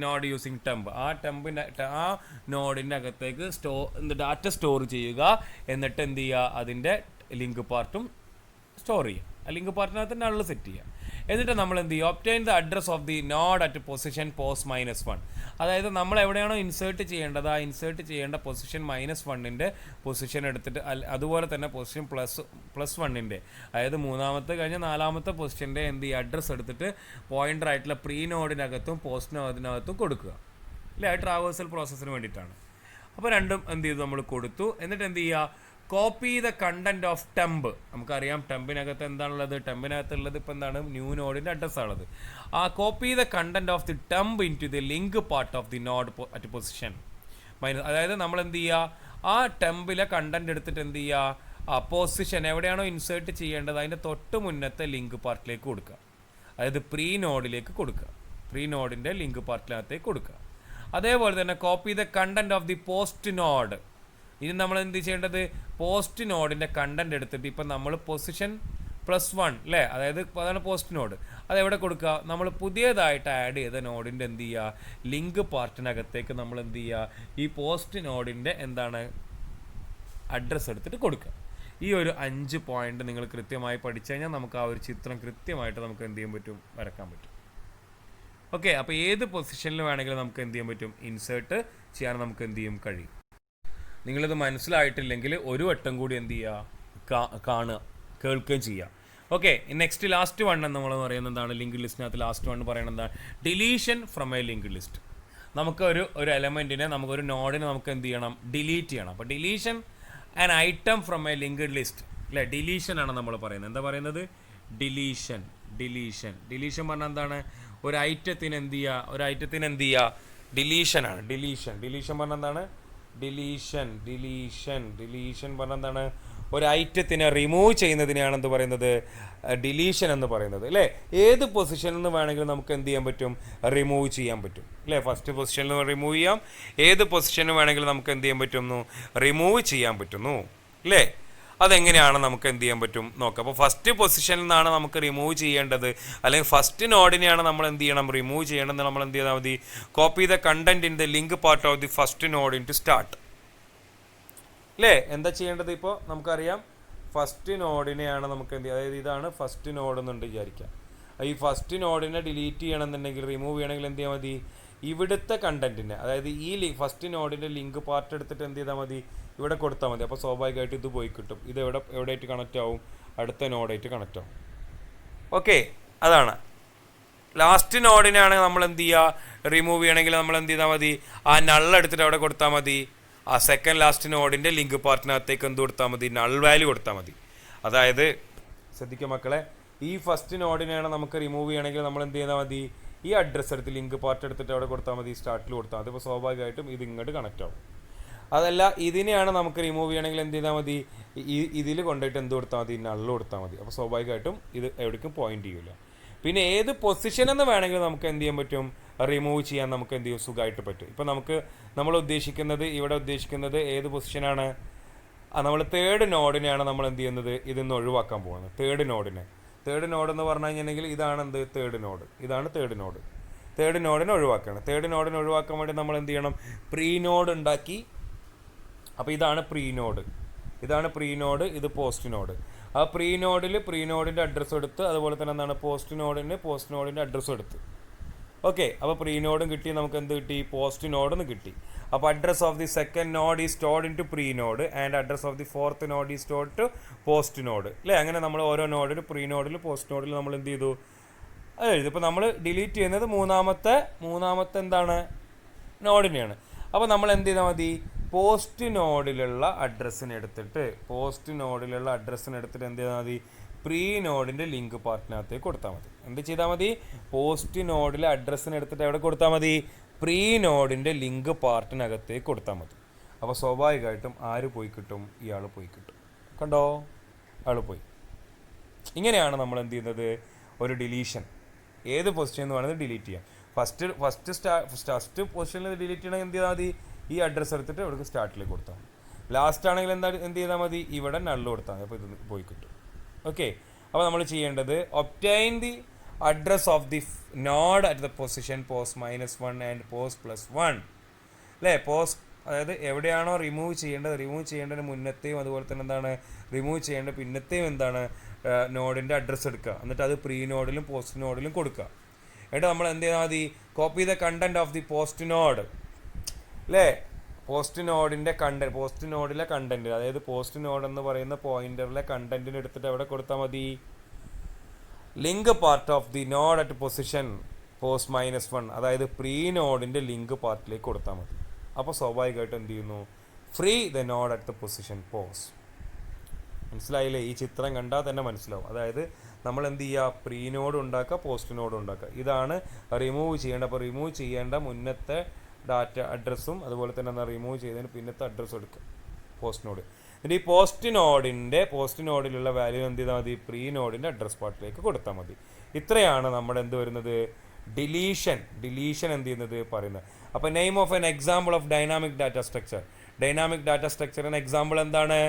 [SPEAKER 1] node using temp. ആ നോഡിൻ്റെ അകത്തേക്ക് ഡാറ്റ സ്റ്റോർ ചെയ്യുക. എന്നിട്ട് എന്ത് ചെയ്യുക, അതിൻ്റെ ലിങ്ക് പാർട്ടും സ്റ്റോർ ചെയ്യുക. ആ ലിങ്ക് പാർട്ടിനകത്ത് നള്ള് സെറ്റ് ചെയ്യുക. എന്നിട്ട് നമ്മൾ എന്ത് ചെയ്യും, obtain the address of the node at position post -1. അതായത് നമ്മൾ എവിടെയാണോ ഇൻസേർട്ട് ചെയ്യേണ്ടത് ആ ഇൻസേർട്ട് ചെയ്യേണ്ട പൊസിഷൻ -1ൻ്റെ പൊസിഷൻ എടുത്തിട്ട് അതുപോലെ തന്നെ പൊസിഷൻ +1ൻ്റെ, അതായത് മൂന്നാമത്തെ കഴിഞ്ഞ നാലാമത്തെ പൊസിഷൻ്റെ എന്ത് ചെയ്യുക, അഡ്രസ്സ് എടുത്തിട്ട് പോയിൻ്റർ ആയിട്ടുള്ള പ്രീ നോഡിനകത്തും പോസ്റ്റ് നോഡിനകത്തും കൊടുക്കുക. അല്ലേ, ട്രാവേഴ്സൽ പ്രോസസ്സിന് വേണ്ടിയിട്ടാണ്. അപ്പോൾ രണ്ടും എന്ത് ചെയ്തു നമ്മൾ കൊടുത്തു. എന്നിട്ട് എന്ത് ചെയ്യുക, copy the content of temp. നമുക്കറിയാം ടെമ്പിനകത്ത് എന്താണുള്ളത്, ടെമ്പിനകത്തുള്ളത് ഇപ്പോൾ എന്താണ്, ന്യൂ നോഡിൻ്റെ അഡ്രസ്സാണുള്ളത്. ആ copy the content of the temp into the link part of the node at position minus. അതായത് നമ്മൾ എന്ത് ചെയ്യുക, ആ ടെമ്പിലെ കണ്ടന്റ് എടുത്തിട്ട് എന്ത് ചെയ്യുക, ആ പൊസിഷൻ എവിടെയാണോ ഇൻസേർട്ട് ചെയ്യേണ്ടത് അതിൻ്റെ തൊട്ട് മുന്നത്തെ ലിങ്ക് പാർട്ടിലേക്ക് കൊടുക്കുക. അതായത് പ്രീ നോഡിലേക്ക് കൊടുക്കുക, പ്രീ നോഡിൻ്റെ ലിങ്ക് പാർട്ടിനകത്തേക്ക് കൊടുക്കുക. അതേപോലെ തന്നെ copy the content of the post node. ഇനി നമ്മൾ എന്ത് ചെയ്യേണ്ടത്, പോസ്റ്റ് നോഡിൻ്റെ കണ്ടന്റ് എടുത്തിട്ട് ഇപ്പം നമ്മൾ പൊസിഷൻ +1 അല്ലേ, അതായത് അതാണ് പോസ്റ്റ് നോഡ്, അതെവിടെ കൊടുക്കുക, നമ്മൾ പുതിയതായിട്ട് ആഡ് ചെയ്ത നോഡിൻ്റെ എന്ത് ചെയ്യുക, ലിങ്ക് പാർട്ടിനകത്തേക്ക് നമ്മൾ എന്ത് ചെയ്യുക, ഈ പോസ്റ്റ് നോഡിൻ്റെ എന്താണ് അഡ്രസ്സ് എടുത്തിട്ട് കൊടുക്കുക. ഈ ഒരു 5 പോയിന്റ് നിങ്ങൾ കൃത്യമായി പഠിച്ചു കഴിഞ്ഞാൽ നമുക്ക് ആ ഒരു ചിത്രം കൃത്യമായിട്ട് നമുക്ക് എന്ത് ചെയ്യാൻ പറ്റും, വരക്കാൻ പറ്റും. ഓക്കെ, അപ്പോൾ ഏത് പൊസിഷനിൽ വേണമെങ്കിലും നമുക്ക് എന്ത് ചെയ്യാൻ പറ്റും, ഇൻസേർട്ട് ചെയ്യാൻ നമുക്ക് എന്ത് ചെയ്യും കഴിയും. നിങ്ങളിത് മനസ്സിലായിട്ടില്ലെങ്കിൽ ഒരു വട്ടം കൂടി എന്ത് ചെയ്യുക, കാണുക, കേൾക്കുകയും ചെയ്യുക. ഓക്കെ, നെക്സ്റ്റ് ലാസ്റ്റ് വൺ നമ്മൾ പറയുന്നത് എന്താണ്, ലിങ്ക് ലിസ്റ്റിനകത്ത് ലാസ്റ്റ് വൺ പറയുന്നത് എന്താണ്, deletion from A link list. നമുക്ക് ഒരു എലമെൻറ്റിനെ, നമുക്കൊരു നോഡിനെ നമുക്ക് എന്ത് ചെയ്യണം, ഡിലീറ്റ് ചെയ്യണം. അപ്പോൾ deletion an item from A linked list അല്ലേ, ഡിലീഷനാണ് നമ്മൾ പറയുന്നത്. എന്താ പറയുന്നത്, ഡിലീഷൻ. ഡിലീഷൻ പറഞ്ഞാൽ എന്താണ്, ഒരു ഐറ്റത്തിന് എന്ത് ചെയ്യുക, ഡിലീഷനാണ്. ഡിലീഷൻ പറഞ്ഞാൽ എന്താണ്, ഡിലീഷൻ പറഞ്ഞാൽ എന്താണ്, ഒരു ഐറ്റത്തിനെ റിമൂവ് ചെയ്യുന്നതിനെയാണ് എന്ത് പറയുന്നത്, ഡിലീഷൻ എന്ന് പറയുന്നത് അല്ലേ. ഏത് പൊസിഷനിൽ നിന്ന് വേണമെങ്കിലും നമുക്ക് എന്ത് ചെയ്യാൻ പറ്റും, റിമൂവ് ചെയ്യാൻ പറ്റും അല്ലേ. ഫസ്റ്റ് പൊസിഷനിൽ നിന്ന് റിമൂവ് ചെയ്യാം, ഏത് പൊസിഷനിൽ വേണമെങ്കിലും നമുക്ക് എന്ത് ചെയ്യാൻ പറ്റുന്നു, റിമൂവ് ചെയ്യാൻ പറ്റുന്നു അല്ലേ. അതെങ്ങനെയാണ് നമുക്ക് എന്ത് ചെയ്യാൻ പറ്റും നോക്കാം. അപ്പോൾ ഫസ്റ്റ് പൊസിഷനിൽ നിന്നാണ് നമുക്ക് റിമൂവ് ചെയ്യേണ്ടത്, അല്ലെങ്കിൽ ഫസ്റ്റ് നോഡിനെയാണ് നമ്മൾ എന്ത് ചെയ്യണം, റിമൂവ് ചെയ്യേണ്ടത്. നമ്മൾ എന്ത് ചെയ്താൽ മതി, copy the content in the link part of the first node into start അല്ലേ. എന്താ ചെയ്യേണ്ടത്, ഇപ്പോൾ നമുക്കറിയാം ഫസ്റ്റ് നോഡിനെയാണ് നമുക്ക് എന്ത് ചെയ്യുക, അതായത് ഇതാണ് ഫസ്റ്റ് നോഡ് എന്നുണ്ട് വിചാരിക്കാം. ഈ ഫസ്റ്റ് നോഡിനെ ഡിലീറ്റ് ചെയ്യണമെന്നുണ്ടെങ്കിൽ, റിമൂവ് ചെയ്യണമെങ്കിൽ എന്ത് ചെയ്യാൽ മതി, ഇവിടുത്തെ കണ്ടന്റിനെ, അതായത് ഈ ഫസ്റ്റ് നോഡിൻ്റെ ലിങ്ക് പാർട്ട് എടുത്തിട്ട് എന്ത് ചെയ്താൽ മതി, ഇവിടെ കൊടുത്താൽ മതി. അപ്പോൾ സ്വാഭാവികമായിട്ട് ഇത് പോയി കിട്ടും. ഇത് എവിടെയായിട്ട് കണക്റ്റ് ആവും, അടുത്ത നോഡായിട്ട് കണക്റ്റ് ആവും. ഓക്കെ, അതാണ് ലാസ്റ്റ് നോഡിനാണ് നമ്മൾ എന്ത് ചെയ്യുക, റിമൂവ് ചെയ്യണമെങ്കിൽ നമ്മൾ എന്ത് ചെയ്താൽ മതി, ആ നൾ എടുത്തിട്ട് അവിടെ കൊടുത്താൽ മതി. ആ സെക്കൻഡ് ലാസ്റ്റ് നോഡിൻ്റെ ലിങ്ക് പാർട്ടിനകത്തേക്ക് എന്ത് കൊടുത്താൽ മതി, നൾ വാല്യൂ കൊടുത്താൽ മതി. അതായത് ശ്രദ്ധിക്കുക മക്കളെ, ഈ ഫസ്റ്റ് നോഡിനെയാണ് നമുക്ക് റിമൂവ് ചെയ്യണമെങ്കിൽ നമ്മൾ എന്ത് ചെയ്താൽ മതി, ഈ അഡ്രസ്സ് എടുത്ത് ലിങ്ക് പാർട്ട് എടുത്തിട്ട് അവിടെ കൊടുത്താൽ മതി, സ്റ്റാർട്ടിൽ കൊടുത്താൽ മതി. അപ്പോൾ സ്വാഭാവികമായിട്ടും ഇത് ഇങ്ങോട്ട് കണക്റ്റ് ആവും. അതല്ല, ഇതിനെയാണ് നമുക്ക് റിമൂവ് ചെയ്യണമെങ്കിൽ എന്ത് ചെയ്താൽ മതി, ഇതിൽ കൊണ്ടുപോയിട്ട് എന്ത് കൊടുത്താൽ മതി, നള്ള് കൊടുത്താൽ മതി. അപ്പോൾ സ്വാഭാവികമായിട്ടും ഇത് എവിടേക്കും പോയിന്റ് ചെയ്യില്ല. പിന്നെ ഏത് പൊസിഷനെന്ന് വേണമെങ്കിൽ നമുക്ക് എന്ത് ചെയ്യാൻ പറ്റും, റിമൂവ് ചെയ്യാൻ നമുക്ക് എന്ത് ചെയ്യും, സുഖമായിട്ട് പറ്റും. ഇപ്പോൾ നമ്മൾ ഉദ്ദേശിക്കുന്നത് ഏത് പൊസിഷനാണ്, നമ്മൾ തേർഡ് നോഡിനെയാണ് നമ്മൾ എന്ത് ചെയ്യുന്നത്, ഇതിന്ന് ഒഴിവാക്കാൻ പോകുന്നത്. തേർഡ് നോഡ് എന്ന് പറഞ്ഞു കഴിഞ്ഞിട്ടുണ്ടെങ്കിൽ ഇതാണ് എന്ത്, ഇതാണ് തേർഡ് നോഡിനെ ഒഴിവാക്കണം. തേർഡ് നോഡിനെ ഒഴിവാക്കാൻ വേണ്ടി നമ്മൾ എന്ത് ചെയ്യണം, പ്രീ നോഡ് ഉണ്ടാക്കി. അപ്പോൾ ഇതാണ് പ്രീ നോഡ്, ഇത് പോസ്റ്റ് നോഡ്. ആ പ്രീ നോഡിൻ്റെ അഡ്രസ്സ് എടുത്ത്, അതുപോലെ തന്നെ എന്താണ് പോസ്റ്റ് നോഡിൻ്റെ അഡ്രസ്സ് എടുത്ത്. ഓക്കെ, അപ്പോൾ പ്രീ നോഡും കിട്ടി, നമുക്ക് എന്ത് കിട്ടി, പോസ്റ്റ് നോഡെന്ന് കിട്ടി. അപ്പോൾ address of the second node is stored into pre node and address of the fourth node is stored to post node അല്ലേ. അങ്ങനെ നമ്മൾ ഓരോ നോഡിൽ, പ്രീ നോഡിൽ, പോസ്റ്റ് നോഡിൽ നമ്മൾ എന്ത് ചെയ്തു, അത് എഴുതി. ഇപ്പോൾ നമ്മൾ ഡിലീറ്റ് ചെയ്യുന്നത് മൂന്നാമത്തെ എന്താണ്, നോഡിനെയാണ്. അപ്പോൾ നമ്മൾ എന്ത് ചെയ്താൽ മതി, പോസ്റ്റ് നോഡിലുള്ള അഡ്രസ്സിന് എടുത്തിട്ട് എന്ത് ചെയ്താൽ മതി, പ്രീ നോഡിൻ്റെ ലിങ്ക് പാർട്ടിനകത്തേക്ക് കൊടുത്താൽ മതി. എന്ത് ചെയ്താൽ മതി, പോസ്റ്റ് നോഡിലെ അഡ്രസ്സിന് എടുത്തിട്ട് എവിടെ കൊടുത്താൽ മതി, പ്രീ നോഡിൻ്റെ ലിങ്ക് പാർട്ടിനകത്തേക്ക് കൊടുത്താൽ മതി. അപ്പോൾ സ്വാഭാവികമായിട്ടും ആര് പോയി കിട്ടും, ഇയാൾ പോയി കിട്ടും. കണ്ടോ, ആൾ പോയി. ഇങ്ങനെയാണ് നമ്മൾ എന്ത് ചെയ്യുന്നത്, ഒരു ഡിലീഷൻ ഏത് പൊസിഷനിൽ നിന്ന് വേണമെങ്കിൽ ഡിലീറ്റ് ചെയ്യാം. ഫസ്റ്റ് പൊസിഷനിൽ ഡിലീറ്റ് ചെയ്യണമെങ്കിൽ എന്ത് ചെയ്താൽ മതി, ഈ അഡ്രസ്സ് എടുത്തിട്ട് ഇവിടെ സ്റ്റാർട്ടിലേക്ക് കൊടുത്താൽ മതി. ലാസ്റ്റ് ആണെങ്കിൽ എന്ത് ചെയ്താൽ മതി, ഇവിടെ നള്ള് കൊടുത്താൽ മതി. അപ്പോൾ ഇത് പോയി കിട്ടും. ഓക്കെ, അപ്പോൾ നമ്മൾ ചെയ്യേണ്ടത്, obtain the address of the node at the position post -1 and post +1 അല്ലേ. അതായത് എവിടെയാണോ റിമൂവ് ചെയ്യേണ്ടതിന് മുന്നത്തെയും അതുപോലെ തന്നെ എന്താണ് റിമൂവ് ചെയ്യേണ്ട പിന്നത്തെയും എന്താണ് നോഡിൻ്റെ അഡ്രസ്സ് എടുക്കുക. എന്നിട്ട് അത് പ്രീ നോഡിലും പോസ്റ്റ് നോഡിലും കൊടുക്കുക. എന്നിട്ട് നമ്മൾ എന്ത് ചെയ്താൽ മതി, copy the content of the post node അല്ലേ, പോസ്റ്റ് നോഡിലെ കണ്ടന്റ്, അതായത് പോസ്റ്റ് നോഡ് എന്ന് പറയുന്ന പോയിന്ററിലെ കണ്ടന്റിന് എടുത്തിട്ട് എവിടെ കൊടുത്താൽ മതി, link part of the node at position post -1, അതായത് പ്രീ നോഡിൻ്റെ ലിങ്ക് പാർട്ടിലേക്ക് കൊടുത്താൽ മതി. അപ്പോൾ സ്വാഭാവികമായിട്ടും എന്ത് ചെയ്യുന്നു, free the node at the position post. മനസ്സിലായില്ലേ? ഈ ചിത്രം കണ്ടാൽ തന്നെ മനസ്സിലാവും. അതായത് നമ്മൾ എന്ത് ചെയ്യുക, പ്രീ നോഡ് ഉണ്ടാക്കുക, പോസ്റ്റ് നോഡ് ഉണ്ടാക്കുക. ഇതാണ് റിമൂവ് ചെയ്യേണ്ട. അപ്പോൾ റിമൂവ് ചെയ്യേണ്ട മുന്നത്തെ ഡാറ്റ അഡ്രസ്സും അതുപോലെ തന്നെ എന്താ റിമൂവ് ചെയ്തതിന് പിന്നത്തെ അഡ്രസ്സും എടുക്കുക, പോസ്റ്റ് നോഡ്. എന്നിട്ട് ഈ പോസ്റ്റ് നോഡിലുള്ള വാല്യൂ എന്ത് ചെയ്താൽ മതി, പ്രീ നോഡിൻ്റെ അഡ്രസ് പാർട്ടിലേക്ക് കൊടുത്താൽ മതി. ഇത്രയാണ് നമ്മുടെ എന്ത് വരുന്നത്, ഡിലീഷൻ എന്ത് ചെയ്യുന്നത് പറയുന്നത്. അപ്പോൾ name of an example of dynamic data സ്ട്രക്ചറിന് എക്സാമ്പിൾ എന്താണ്,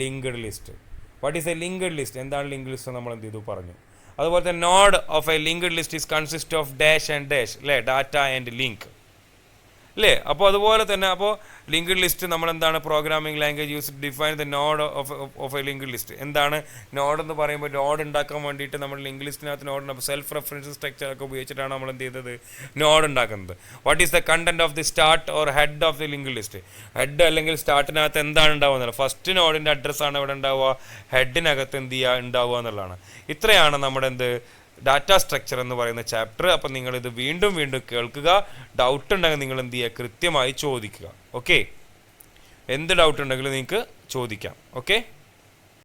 [SPEAKER 1] linked list. What is a linked list, എന്താണ് ലിങ്ക്ഡ് ലിസ്റ്റ് നമ്മൾ എന്ത് ചെയ്തു പറഞ്ഞു. അതുപോലെ തന്നെ node of a linked list is consist of dash and dash അല്ലേ, ഡാറ്റ ആൻഡ് ലിങ്ക് അല്ലേ. അപ്പോൾ അതുപോലെ തന്നെ അപ്പോൾ ലിങ്ക്ഡ് ലിസ്റ്റ് നമ്മൾ എന്താണ്, programming language use define the node of a linked list. എന്താണ് നോഡ് എന്ന് പറയുമ്പോൾ, നോഡ് ഉണ്ടാക്കാൻ വേണ്ടിയിട്ട് നമ്മൾ ലിങ്ക് ലിസ്റ്റിനകത്ത് നോഡ് സെൽഫ് റെഫറൻസ് സ്ട്രക്ചറൊക്കെ ഉപയോഗിച്ചിട്ടാണ് നമ്മൾ എന്ത് ചെയ്തത്, നോഡ് ഉണ്ടാക്കുന്നത്. What is the content of the start or head of the linked list. Head അല്ലെങ്കിൽ സ്റ്റാർട്ടിനകത്ത് എന്താണ് ഉണ്ടാവുന്നത്, ഫസ്റ്റ് നോഡിൻ്റെ അഡ്രസ്സാണ് ഇവിടെ ഉണ്ടാവുക, ഹെഡിനകത്ത് എന്ത് ചെയ്യുക ഉണ്ടാവുക എന്നുള്ളതാണ്. ഇത്രയാണ് നമ്മുടെ എന്ത് ഡാറ്റ സ്ട്രക്ചർ എന്ന് പറയുന്ന ചാപ്റ്റർ. അപ്പം നിങ്ങളിത് വീണ്ടും കേൾക്കുക. ഡൗട്ട് ഉണ്ടെങ്കിൽ നിങ്ങൾ എന്ത് ചെയ്യുക, കൃത്യമായി ചോദിക്കുക. ഓക്കെ, എന്ത് ഡൗട്ട് ഉണ്ടെങ്കിലും നിങ്ങൾക്ക് ചോദിക്കാം. ഓക്കെ.